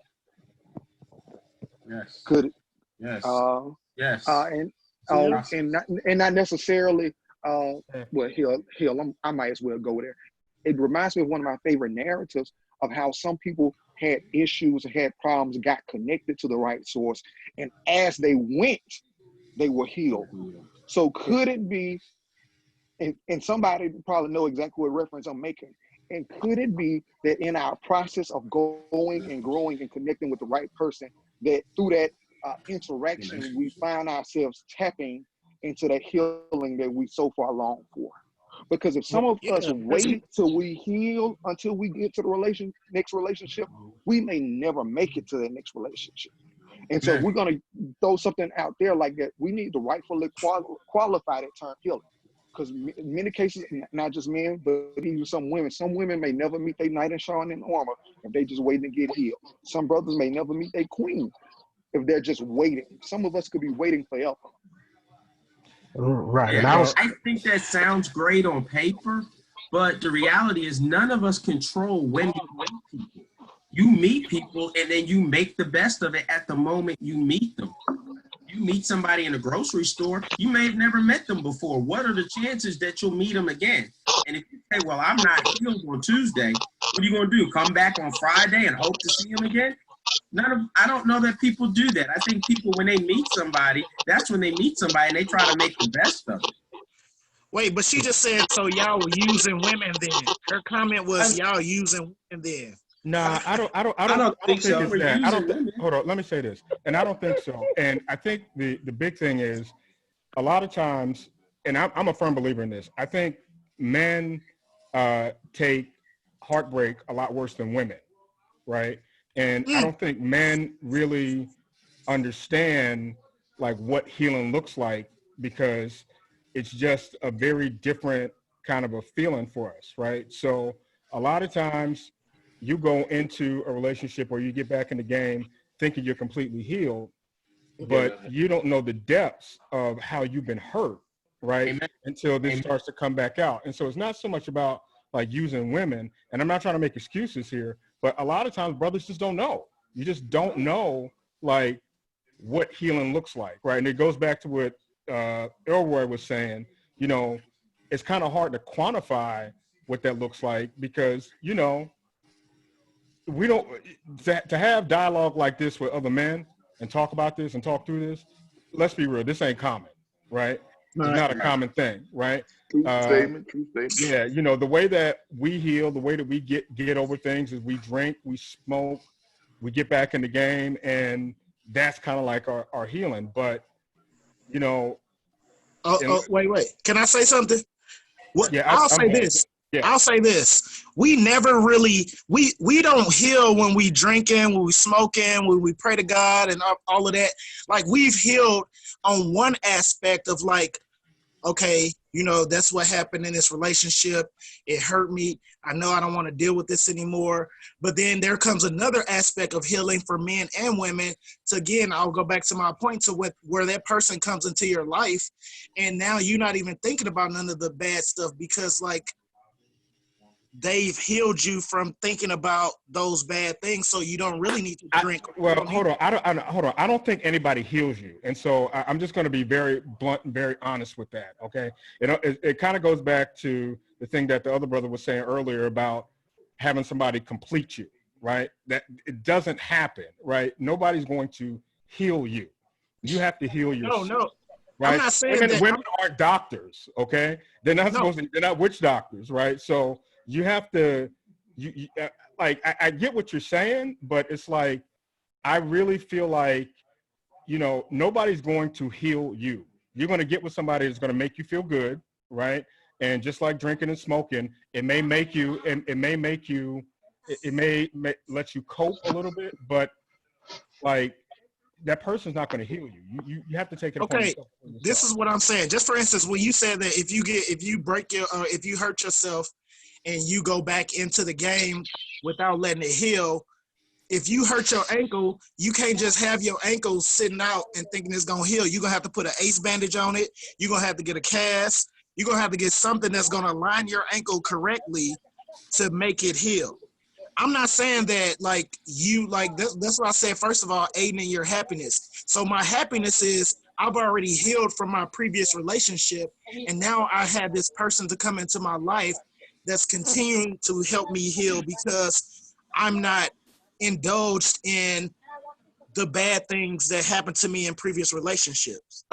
Speaker 13: Yes.
Speaker 6: Could it?
Speaker 13: Yes.
Speaker 6: Yes. And not necessarily heal. I might as well go there. It reminds me of one of my favorite narratives of how some people had issues, had problems, got connected to the right source, and as they went, they were healed. So could it be, and somebody probably know exactly what reference I'm making, and could it be that in our process of going and growing and connecting with the right person, that through that interaction, we find ourselves tapping into that healing that we so far long for? Because if some of us wait till we heal until we get to the next relationship, we may never make it to that next relationship. And so if we're going to throw something out there like that, we need to rightfully qualify that term healing. because many cases, not just men, but even some women may never meet their knight in shining armor if they just waiting to get healed. Some brothers may never meet their queen if they're just waiting. Some of us could be waiting forever.
Speaker 13: Right. And I think that sounds great on paper, but the reality is none of us control when we meet people. You meet people and then you make the best of it at the moment you meet them. You meet somebody in a grocery store, you may have never met them before. What are the chances that you'll meet them again? And if you say, well, I'm not healed on Tuesday, what are you going to do? Come back on Friday and hope to see them again? I don't know that people do that. I think people, when they meet somebody, that's when they meet somebody and they try to make the best of it.
Speaker 12: Wait, but she just said, so y'all were using women then. Her comment was y'all using women then.
Speaker 4: Nah, I don't think so. It's that. Hold on, let me say this. And I don't think so. And I think the big thing is a lot of times, and I'm a firm believer in this, I think men take heartbreak a lot worse than women, right? And I don't think men really understand like what healing looks like, because it's just a very different kind of a feeling for us, right? So a lot of times you go into a relationship or you get back in the game thinking you're completely healed, but you don't know the depths of how you've been hurt, right? Amen. Until this starts to come back out. And so it's not so much about like using women, and I'm not trying to make excuses here, but a lot of times brothers just don't know. You just don't know like what healing looks like, right? And it goes back to what Elroy was saying, you know, it's kind of hard to quantify what that looks like because, you know, we don't, to have dialogue like this with other men and talk about this and talk through this, let's be real, this ain't common, right? It's not a common thing, right?
Speaker 11: True statement.
Speaker 4: Yeah, you know, the way that we heal, the way that we get over things is we drink, we smoke, we get back in the game, and that's kind of like our healing. But, you know.
Speaker 12: Wait. Can I say something?
Speaker 4: Yeah,
Speaker 12: I'll say this.
Speaker 4: Yeah.
Speaker 12: I'll say this. We never really, we don't heal when we drinking, when we smoking, when we pray to God and all of that. Like we've healed on one aspect of like, okay, you know, that's what happened in this relationship. It hurt me. I know I don't want to deal with this anymore. But then there comes another aspect of healing for men and women. So again, I'll go back to my point to where that person comes into your life. And now you're not even thinking about none of the bad stuff because like they've healed you from thinking about those bad things. So you don't really need to drink.
Speaker 4: Hold on. I don't think anybody heals you. And so I'm just going to be very blunt and very honest with that. Okay. It kind of goes back to the thing that the other brother was saying earlier about having somebody complete you, right? That it doesn't happen, right? Nobody's going to heal you. You have to heal yourself.
Speaker 12: No.
Speaker 4: Right?
Speaker 12: I'm not saying
Speaker 4: women aren't doctors. Okay. They're not supposed to, they're not witch doctors. Right. So you have to, I get what you're saying, but it's like, I really feel like, you know, nobody's going to heal you. You're going to get with somebody that's going to make you feel good, right? And just like drinking and smoking, it may make you, it may let you cope a little bit, but like that person's not going to heal you. You have to take it upon yourself.
Speaker 12: This is what I'm saying. Just for instance, when you said that if you hurt yourself and you go back into the game without letting it heal, if you hurt your ankle, you can't just have your ankle sitting out and thinking it's going to heal. You're going to have to put an ace bandage on it. You're going to have to get a cast. You're going to have to get something that's going to line your ankle correctly to make it heal. I'm not saying that like you, like that's what I said, first of all, aiding in your happiness. So my happiness is I've already healed from my previous relationship. And now I have this person to come into my life that's continuing to help me heal because I'm not indulged in the bad things that happened to me in previous relationships.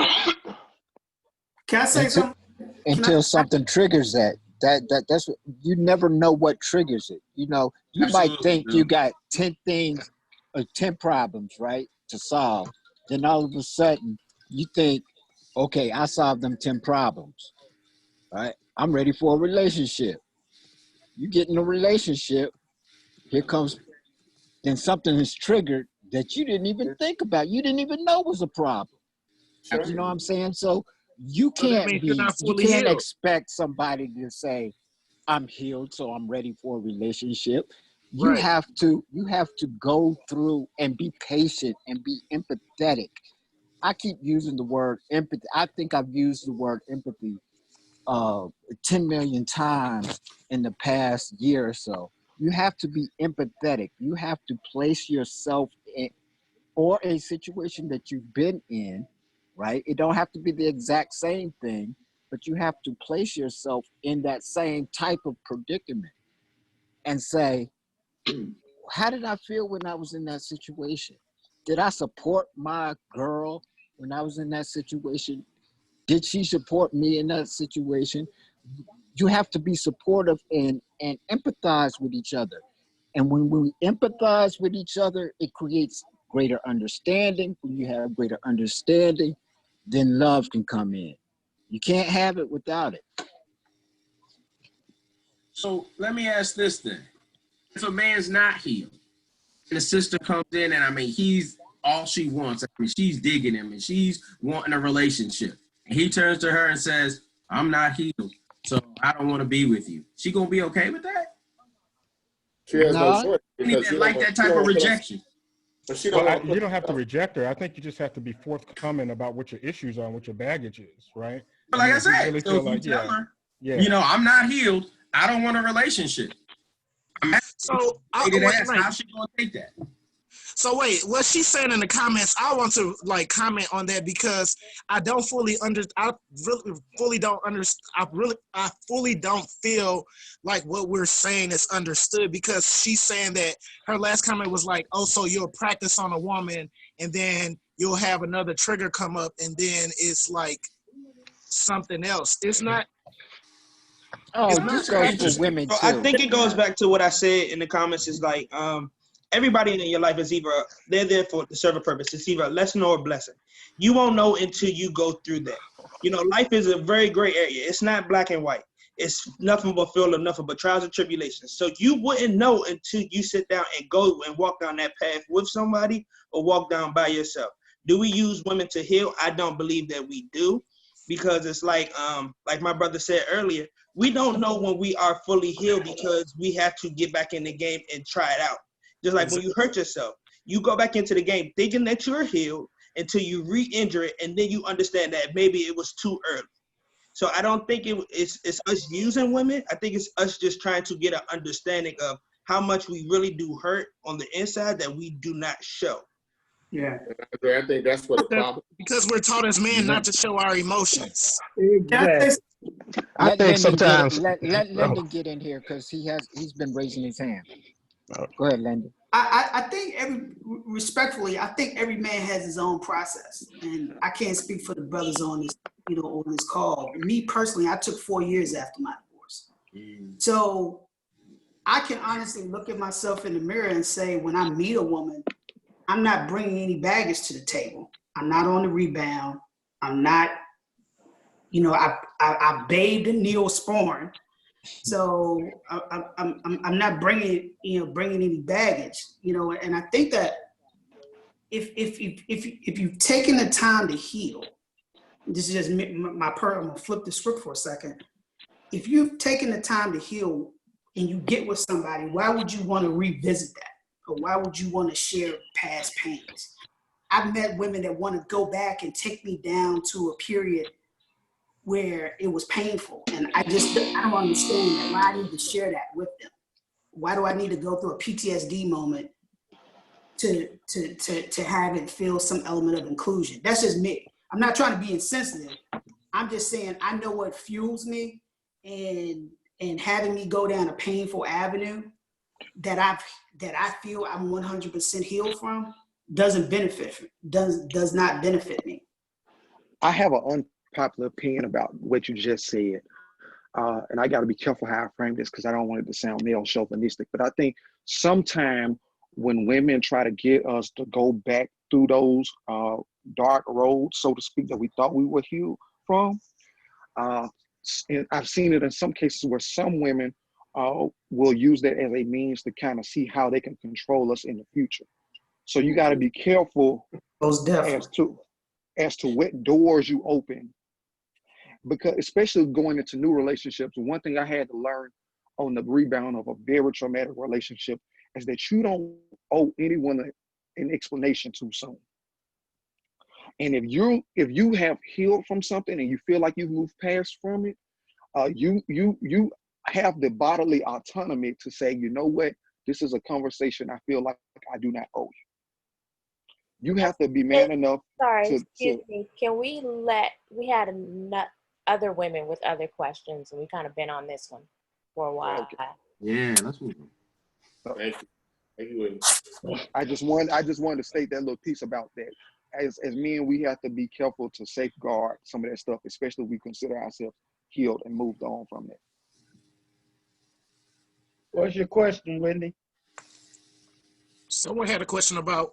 Speaker 8: Can I say something?
Speaker 2: Until something triggers that. That's what, you never know what triggers it. You know, you might think you got 10 things or 10 problems, right, to solve. Then all of a sudden you think, okay, I solved them 10 problems, right? I'm ready for a relationship. You get in a relationship, here comes, then something is triggered that you didn't even think about. You didn't even know was a problem. Sure. You know what I'm saying? So you
Speaker 12: So that
Speaker 2: can't
Speaker 12: means you're
Speaker 2: be,
Speaker 12: not
Speaker 2: you
Speaker 12: fully
Speaker 2: can't
Speaker 12: healed.
Speaker 2: expect somebody to say, I'm healed, so I'm ready for a relationship. You
Speaker 12: Right.
Speaker 2: have to go through and be patient and be empathetic. I keep using the word empathy. I think I've used the word empathy 10 million times in the past year or so. You have to be empathetic. You have to place yourself in or a situation that you've been in, right? It don't have to be the exact same thing, but you have to place yourself in that same type of predicament and say, how did I feel when I was in that situation? Did I support my girl when I was in that situation? Did she support me in that situation? You have to be supportive and empathize with each other. And when we empathize with each other, it creates greater understanding. When you have greater understanding, then love can come in. You can't have it without it.
Speaker 13: So let me ask this then. If a man's not healed, and the sister comes in and I mean, he's all she wants. I mean, she's digging him and she's wanting a relationship. And he turns to her and says, I'm not healed, so I don't want to be with you. She gonna be okay with that?
Speaker 1: She has no
Speaker 2: No,
Speaker 1: choice because
Speaker 13: Anything like that type of rejection.
Speaker 1: But she don't want to put
Speaker 4: you don't have to reject her. I think you just have to be forthcoming about what your issues are and what your baggage is, right?
Speaker 13: But like I
Speaker 4: if you
Speaker 13: said,
Speaker 4: really
Speaker 13: so
Speaker 4: feel
Speaker 13: if you
Speaker 4: like,
Speaker 13: tell her,
Speaker 4: yeah,
Speaker 13: you know, I'm not healed, I don't want a relationship. I'm
Speaker 12: So
Speaker 13: asking,
Speaker 12: wait,
Speaker 13: how's she gonna take that?
Speaker 12: So wait, what she's saying in the comments, I want to like comment on that because I don't fully I fully don't feel like what we're saying is understood, because she's saying that her last comment was like, oh, so you'll practice on a woman and then you'll have another trigger come up and then it's like something else. It's not.
Speaker 2: Oh,
Speaker 12: It's
Speaker 2: this
Speaker 12: not
Speaker 2: goes for
Speaker 9: Interesting.
Speaker 2: women
Speaker 9: So I
Speaker 2: too.
Speaker 9: think it goes
Speaker 2: Yeah.
Speaker 9: back to what I said in the comments is like, everybody in your life is either, they're there for to serve a purpose. It's either a lesson or a blessing. You won't know until you go through that. You know, life is a very gray area. It's not black and white. It's nothing but filled of nothing but trials and tribulations. So you wouldn't know until you sit down and go and walk down that path with somebody or walk down by yourself. Do we use women to heal? I don't believe that we do, because it's like my brother said earlier, we don't know when we are fully healed because we have to get back in the game and try it out. Just like when you hurt yourself, you go back into the game thinking that you're healed until you re-injure it, and then you understand that maybe it was too early. So I don't think it's us using women. I think it's us just trying to get an understanding of how much we really do hurt on the inside that we do not show.
Speaker 8: Yeah.
Speaker 1: I think that's what the problem.
Speaker 12: Because we're taught as men not to show our emotions.
Speaker 8: Exactly.
Speaker 2: Let Lyndon get in here because he's been raising his hand. Go ahead, Lyndon.
Speaker 8: I think respectfully, I think every man has his own process, and I can't speak for the brothers on this, on this call. Me personally, I took 4 years after my divorce, so I can honestly look at myself in the mirror and say, when I meet a woman, I'm not bringing any baggage to the table. I'm not on the rebound. I'm not, I bathed in Neosporin. So I'm not bringing any baggage, and I think that if you've taken the time to heal, this is just I'm gonna flip the script for a second. If you've taken the time to heal and you get with somebody, why would you want to revisit that, or why would you want to share past pains? I've met women that want to go back and take me down to a period where it was painful, and I don't understand that. Why I need to share that with them? Why do I need to go through a PTSD moment to have it feel some element of inclusion? That's just me. I'm not trying to be insensitive. I'm just saying I know what fuels me, and having me go down a painful avenue that I feel I'm 100% healed from does not benefit me.
Speaker 6: I have an unpopular opinion about what you just said. And I got to be careful how I frame this because I don't want it to sound male chauvinistic. But I think sometimes when women try to get us to go back through those dark roads, so to speak, that we thought we were healed from, and I've seen it in some cases where some women will use that as a means to kind of see how they can control us in the future. So you got to be careful as to what doors you open because especially going into new relationships, one thing I had to learn on the rebound of a very traumatic relationship is that you don't owe anyone an explanation too soon. And if you have healed from something and you feel like you've moved past from it, you have the bodily autonomy to say, you know what, this is a conversation I feel like I do not owe you. You have to be man enough.
Speaker 3: Sorry, excuse me. Can we had other women with other questions, and we kind of been on this one for a while.
Speaker 6: Okay.
Speaker 13: Yeah, let's move on.
Speaker 1: Thank you.
Speaker 6: I just wanted to state that little piece about that. As men, we have to be careful to safeguard some of that stuff, especially if we consider ourselves healed and moved on from that.
Speaker 10: What's your question, Wendy?
Speaker 12: Someone had a question about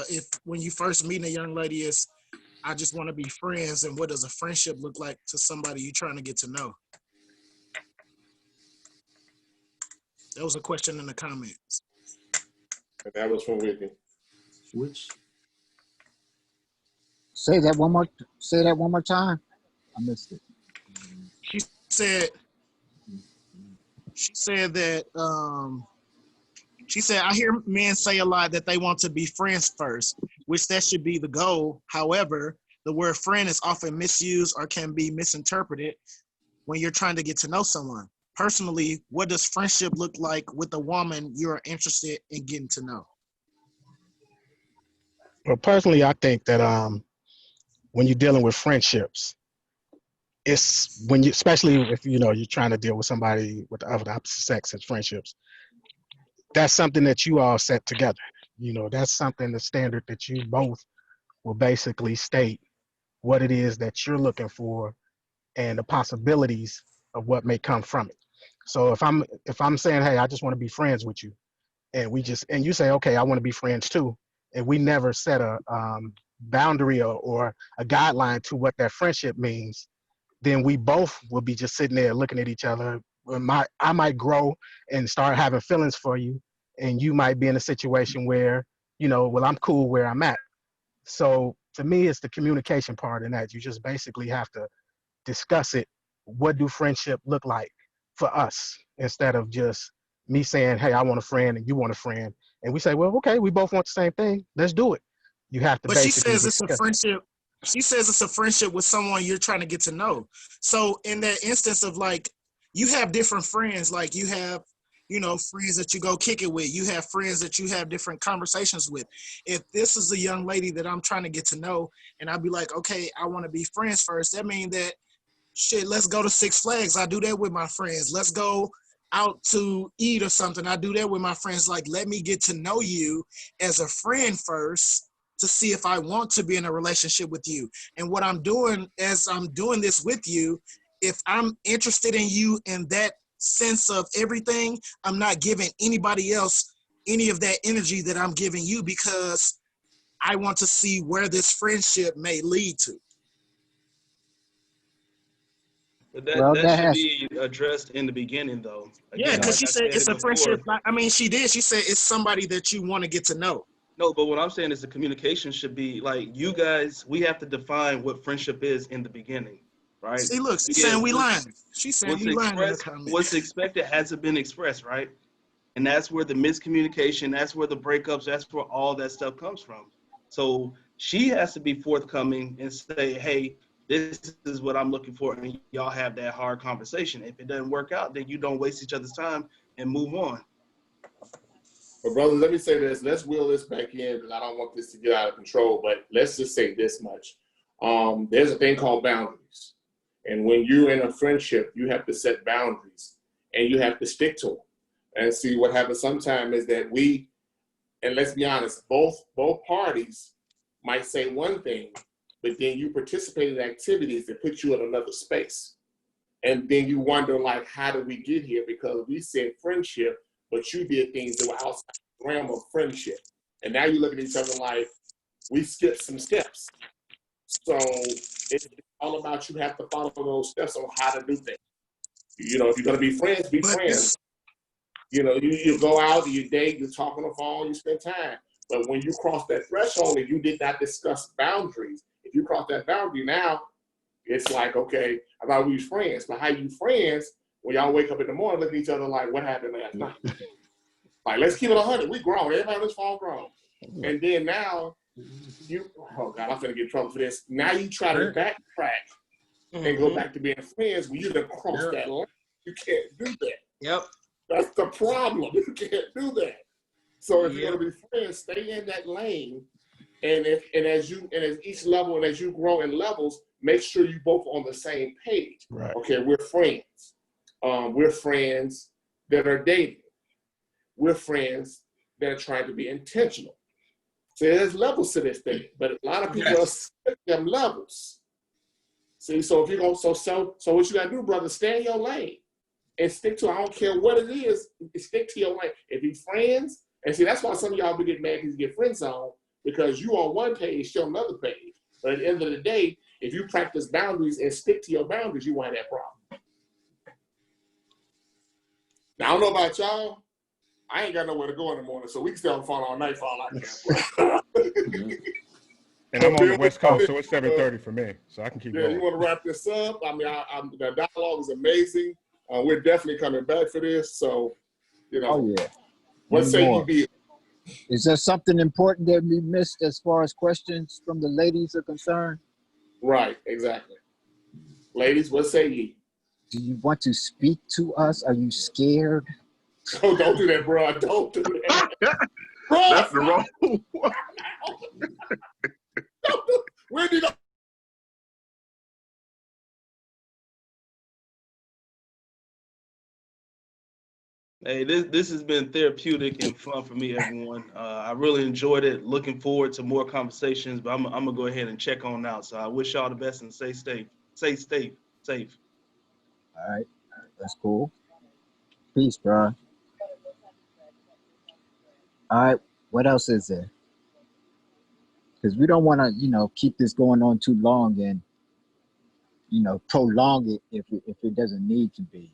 Speaker 12: if when you first meet a young lady is, I just want to be friends, and what does a friendship look like to somebody you're trying to get to know? That was a question in the comments.
Speaker 1: And that was from Whitney.
Speaker 13: Which?
Speaker 2: Say that one more time. I missed it.
Speaker 12: She said that she said, I hear men say a lot that they want to be friends first, which that should be the goal. However, the word friend is often misused or can be misinterpreted when you're trying to get to know someone. Personally, what does friendship look like with a woman you're interested in getting to know?
Speaker 14: Well, personally, I think that when you're dealing with friendships, it's when you, especially if you're trying to deal with somebody with the opposite sex as friendships, that's something that you all set together. That's something, the standard that you both will basically state what it is that you're looking for and the possibilities of what may come from it. So if I'm saying, hey, I just want to be friends with you, and you say, okay, I want to be friends too, and we never set a boundary or a guideline to what that friendship means, then we both will be just sitting there looking at each other. I might grow and start having feelings for you, and you might be in a situation where, well, I'm cool where I'm at. So to me, it's the communication part in that you just basically have to discuss it. What do friendship look like for us, instead of just me saying, hey, I want a friend and you want a friend. And we say, well, okay, we both want the same thing. Let's do it. You have to
Speaker 12: But she
Speaker 14: basically
Speaker 12: says it's a friendship. She says it's a friendship with someone you're trying to get to know. So in that instance of like, you have different friends, like you have, friends that you go kick it with. You have friends that you have different conversations with. If this is a young lady that I'm trying to get to know, and I'll be like, okay, I want to be friends first, that means that, shit, let's go to Six Flags. I do that with my friends. Let's go out to eat or something. I do that with my friends. Like, let me get to know you as a friend first to see if I want to be in a relationship with you. And what I'm doing as I'm doing this with you, if I'm interested in you in that sense of everything, I'm not giving anybody else any of that energy that I'm giving you, because I want to see where this friendship may lead to.
Speaker 7: But that should be addressed in the beginning, though. Again,
Speaker 12: yeah, because she said it's a friendship. I mean, she did. She said it's somebody that you want to get to know.
Speaker 7: No, but what I'm saying is the communication should be like, you guys, we have to define what friendship is in the beginning, right?
Speaker 12: See, look, she's saying we lying. She's saying you lying in the comments.
Speaker 7: What's expected hasn't been expressed, right? And that's where the miscommunication, that's where the breakups, that's where all that stuff comes from. So she has to be forthcoming and say, hey, this is what I'm looking for, and y'all have that hard conversation. If it doesn't work out, then you don't waste each other's time and move on.
Speaker 1: But brothers, let me say this. Let's wheel this back in, because I don't want this to get out of control, but let's just say this much. There's a thing called boundaries. And when you're in a friendship, you have to set boundaries, and you have to stick to them. And see, what happens sometimes is that and let's be honest, both parties might say one thing, but then you participate in activities that put you in another space. And then you wonder, like, how did we get here? Because we said friendship, but you did things that were outside the realm of friendship. And now you look at each other like, we skipped some steps. So it's all about, you have to follow those steps on how to do things. If you're going to be friends, be friends. You go out, you date, you talk on the phone, you spend time. But when you cross that threshold and you did not discuss boundaries, if you cross that boundary now, It's like, okay, I thought we was friends, but how you friends when y'all wake up in the morning, look at each other like, what happened last night? Like, let's keep it 100. We grown. Everybody on this phone grown. And then now, oh God, I'm finna get in trouble for this. Now you try to backtrack and go back to being friends when you done crossed that line. You can't do that.
Speaker 9: Yep.
Speaker 1: That's the problem. You can't do that. So if you're gonna be friends, stay in that lane. And as each level and as you grow in levels, make sure you both on the same page.
Speaker 14: Right.
Speaker 1: Okay, we're friends. We're friends that are dating. We're friends that are trying to be intentional. So there's levels to this thing, but a lot of people are skipping them levels. See, so if you're gonna so what you gotta do, brother, stay in your lane and stick to it. I don't care what it is, stick to your lane. If you're friends, and see, that's why some of y'all be getting mad because you get friend zone, because you on one page, she on another page. But at the end of the day, if you practice boundaries and stick to your boundaries, you won't have that problem. Now, I don't know about y'all. I ain't got nowhere to go in the morning, so we can stay on the phone all night for all I can.
Speaker 4: And I'm on the West Coast, so it's 7:30 for me, so I can keep going.
Speaker 1: You want to wrap this up? I mean, the dialogue is amazing. We're definitely coming back for this, so, you know.
Speaker 2: Oh, yeah.
Speaker 1: What say you be?
Speaker 2: Is there something important that we missed as far as questions from the ladies are concerned?
Speaker 1: Right, exactly. Ladies, what say ye?
Speaker 2: Do you want to speak to us? Are you scared?
Speaker 1: Oh, don't do that, bro. Don't do that. Bro,
Speaker 11: that's the wrong one.
Speaker 1: Where did I?
Speaker 7: Hey, this has been therapeutic and fun for me, everyone. I really enjoyed it. Looking forward to more conversations, but I'm gonna go ahead and check on out. So I wish y'all the best and stay safe. Stay safe.
Speaker 2: All right, that's cool. Peace, bro. All right, what else is there? Because we don't want to, keep this going on too long and, prolong it if it doesn't need to be.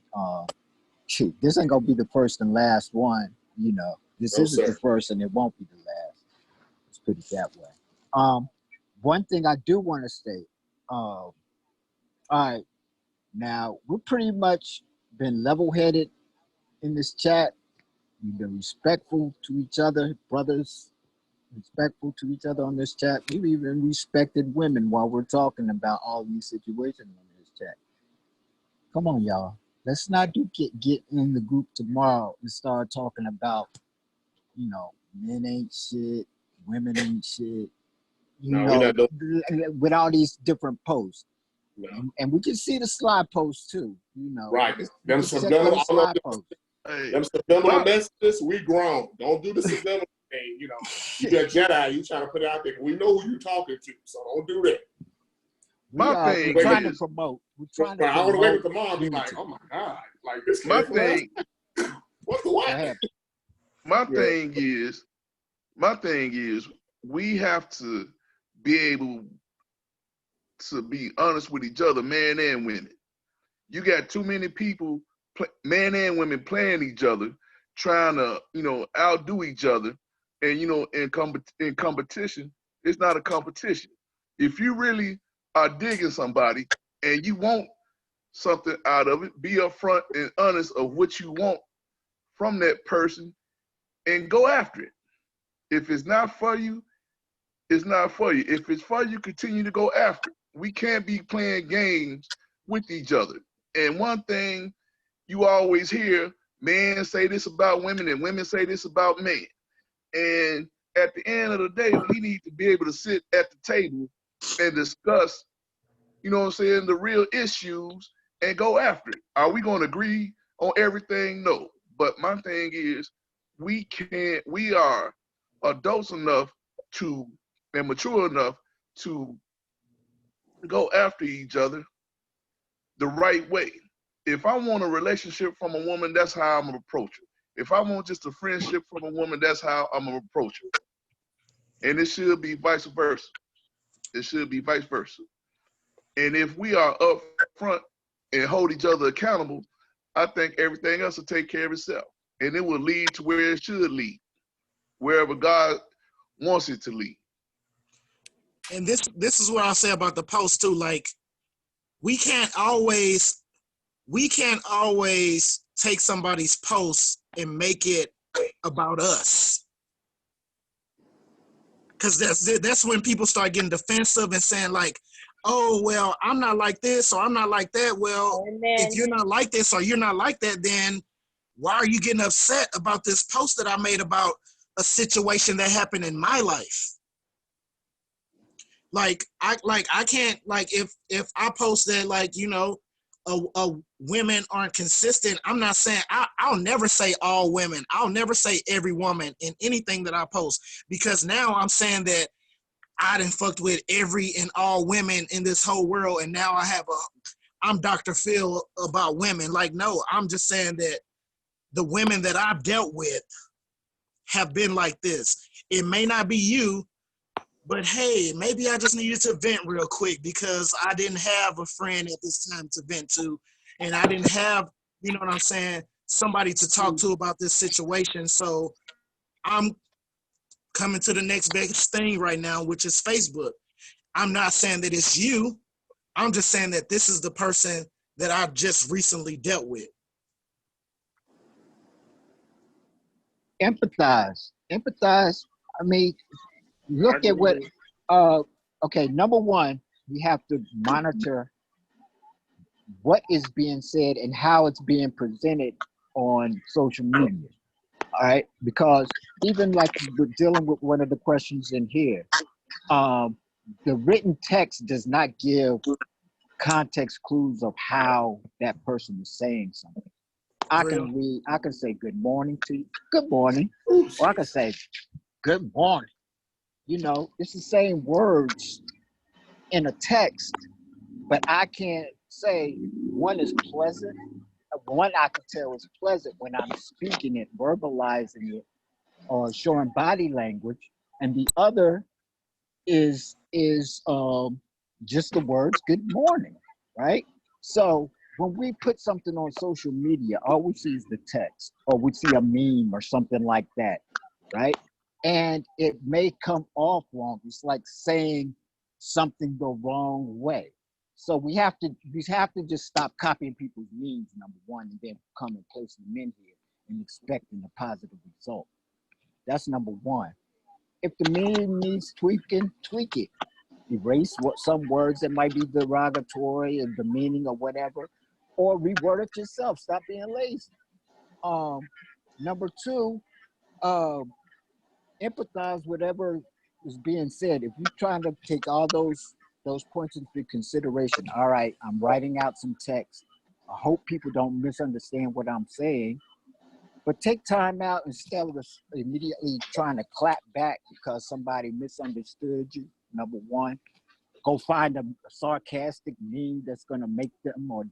Speaker 2: Shoot, this ain't gonna be the first and last one. This isn't the first and it won't be the last. Let's put it that way. One thing I do want to state. All right, now we're pretty much been level-headed in this chat. We've been respectful to each other, brothers. Respectful to each other on this chat. We've even respected women while we're talking about all these situations on this chat. Come on, y'all. Let's not get in the group tomorrow and start talking about, men ain't shit, women ain't shit, with all these different posts. No. And we can see the slide posts too,
Speaker 1: Right. Them subliminal messages, we grown. Don't do the subliminal thing, You got Jedi, you trying to put it out there. We know who you're talking to, so don't do that.
Speaker 2: We're trying to promote.
Speaker 1: I want to wake up tomorrow and be like, oh my God, like this.
Speaker 11: My thing.
Speaker 1: What's the what?
Speaker 11: My thing is, we have to be able to be honest with each other, man and women. You got too many people, men and women, playing each other, trying to, outdo each other, and in competition, it's not a competition. If you really are digging somebody and you want something out of it, be upfront and honest of what you want from that person and go after it. If it's not for you, it's not for you. If it's for you, continue to go after it. We can't be playing games with each other. And one thing you always hear, men say this about women and women say this about men. And at the end of the day, we need to be able to sit at the table and discuss, the real issues and go after it. Are we going to agree on everything? No. But my thing is, we are adults enough and mature enough to go after each other the right way. If I want a relationship from a woman, that's how I'm going to approach her. If I want just a friendship from a woman, that's how I'm going to approach her. And it should be vice versa. It should be vice versa. And if we are up front and hold each other accountable, I think everything else will take care of itself. And it will lead to where it should lead, wherever God wants it to lead.
Speaker 12: And this is what I'll say about the post too. Like, we can't always take somebody's post and make it about us. Because that's when people start getting defensive and saying like, oh, well, I'm not like this or I'm not like that. Well, if you're not like this or you're not like that, then why are you getting upset about this post that I made about a situation that happened in my life? Like I can't, like, if I post that, like, you know, women aren't consistent, I'm not saying, I'll never say all women. I'll never say every woman in anything that I post, because now I'm saying that I done fucked with every and all women in this whole world, and now I'm Dr. Phil about women. Like, no, I'm just saying that the women that I've dealt with have been like this. It may not be you, but hey, maybe I just needed to vent real quick because I didn't have a friend at this time to vent to, and I didn't have, you know what I'm saying, somebody to talk to about this situation. So I'm coming to the next biggest thing right now, which is Facebook. I'm not saying that it's you. I'm just saying that this is the person that I just recently dealt with.
Speaker 2: Empathize. I mean, look at what, okay, number one, we have to monitor what is being said and how it's being presented on social media. All right, because even like we're dealing with one of the questions in here, the written text does not give context clues of how that person is saying something. I can say good morning to you, good morning, or I can say good morning. You know, it's the same words in a text, but I can't say one is pleasant. One I can tell is pleasant when I'm speaking it, verbalizing it, or showing body language, and the other is just the words "good morning," right? So when we put something on social media, all we see is the text, or we see a meme or something like that, right? And it may come off wrong. It's like saying something the wrong way. So we have to just stop copying people's memes, number one, and then come and place them in here and expecting a positive result. That's number one. If the meme needs tweaking, tweak it. Erase some words that might be derogatory and demeaning or whatever, or reword it yourself. Stop being lazy. Number two, empathize whatever is being said. If you're trying to take all those points into consideration, all right, I'm writing out some text. I hope people don't misunderstand what I'm saying. But take time out instead of immediately trying to clap back because somebody misunderstood you, number one. Go find a sarcastic meme that's going to make them or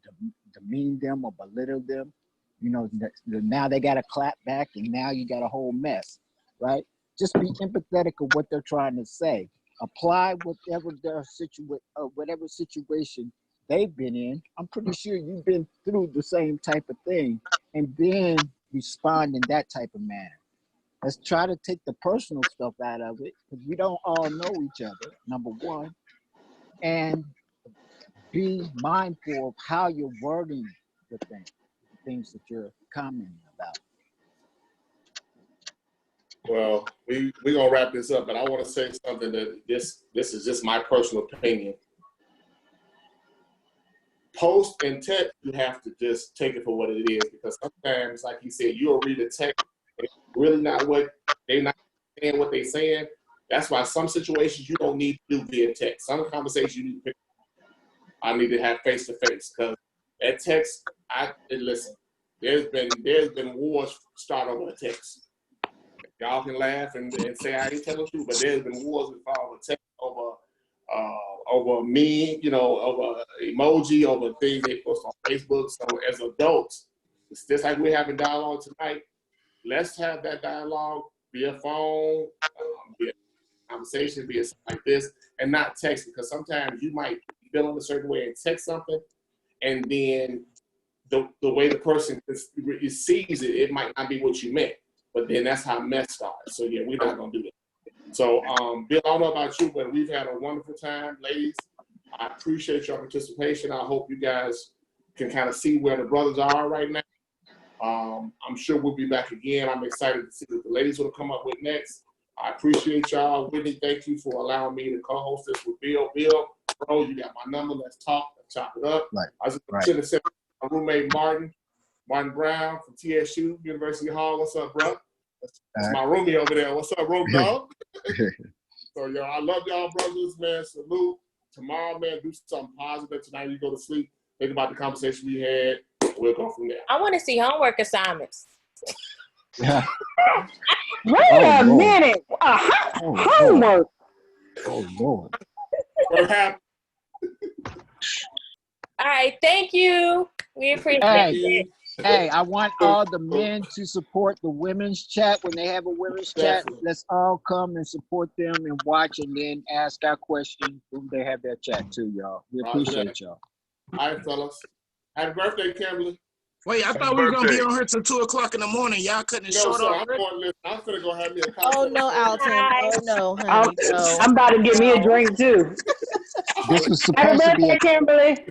Speaker 2: demean them or belittle them. You know, now they got to clap back and now you got a whole mess, right? Just be empathetic of what they're trying to say. Apply whatever whatever situation they've been in. I'm pretty sure you've been through the same type of thing, and then respond in that type of manner. Let's try to take the personal stuff out of it because we don't all know each other, number one, and be mindful of how you're wording the things that you're commenting about.
Speaker 1: Well, we're gonna wrap this up, but I want to say something that this is just my personal opinion. Post and text, you have to just take it for what it is, because sometimes, like you said, you'll read a text and it's really not what they're not saying what they're saying. That's why some situations you don't need to do via text. Some conversations you need to pick. I need to have face to face, because that text, listen. There's been wars start over a text. Y'all can laugh and say I ain't telling the truth, but there's been wars that follow a text over me, you know, over emoji, over things they post on Facebook. So as adults, it's just like we're having dialogue tonight. Let's have that dialogue via phone, via conversation, via something like this, and not text, because sometimes you might be feeling a certain way and text something, and then the way the person sees it, it might not be what you meant. But then that's how mess starts. So yeah, we're not gonna do that. So Bill, I don't know about you, but we've had a wonderful time, ladies. I appreciate your participation. I hope you guys can kind of see where the brothers are right now. I'm sure we'll be back again. I'm excited to see what the ladies will come up with next. I appreciate y'all. Whitney, thank you for allowing me to co-host this with Bill. Bill, bro, you got my number. Let's talk. Let's chop it up.
Speaker 2: Right.
Speaker 1: I was just going to say my roommate Martin Brown from TSU, University Hall. What's up, bro? That's my roomie over there. What's up, room dog? So, yo, I love y'all, brothers, man. Salute. Tomorrow, man, do something positive. Tonight, you go to sleep. Think about the conversation we had. We'll go from there.
Speaker 3: I want to see homework assignments.
Speaker 15: Wait a minute. Homework.
Speaker 2: Oh, Lord.
Speaker 1: What happened?
Speaker 3: All right, thank you. We appreciate it.
Speaker 2: Hey, I want all the men to support the women's chat when they have a women's chat. Let's all come and support them and watch and then ask our questions when they have their chat too, y'all. We appreciate y'all.
Speaker 1: All right, fellas. Happy birthday, Kimberly.
Speaker 12: Wait, I thought we were going to be on here till 2 o'clock in the morning. Y'all cutting it short already?
Speaker 1: I'm going to go have me a
Speaker 16: Oh, no, Alton. Oh, no, honey. No.
Speaker 15: I'm about to get me a drink, too.
Speaker 2: This was
Speaker 15: Happy
Speaker 2: supposed to be
Speaker 15: birthday, Kimberly.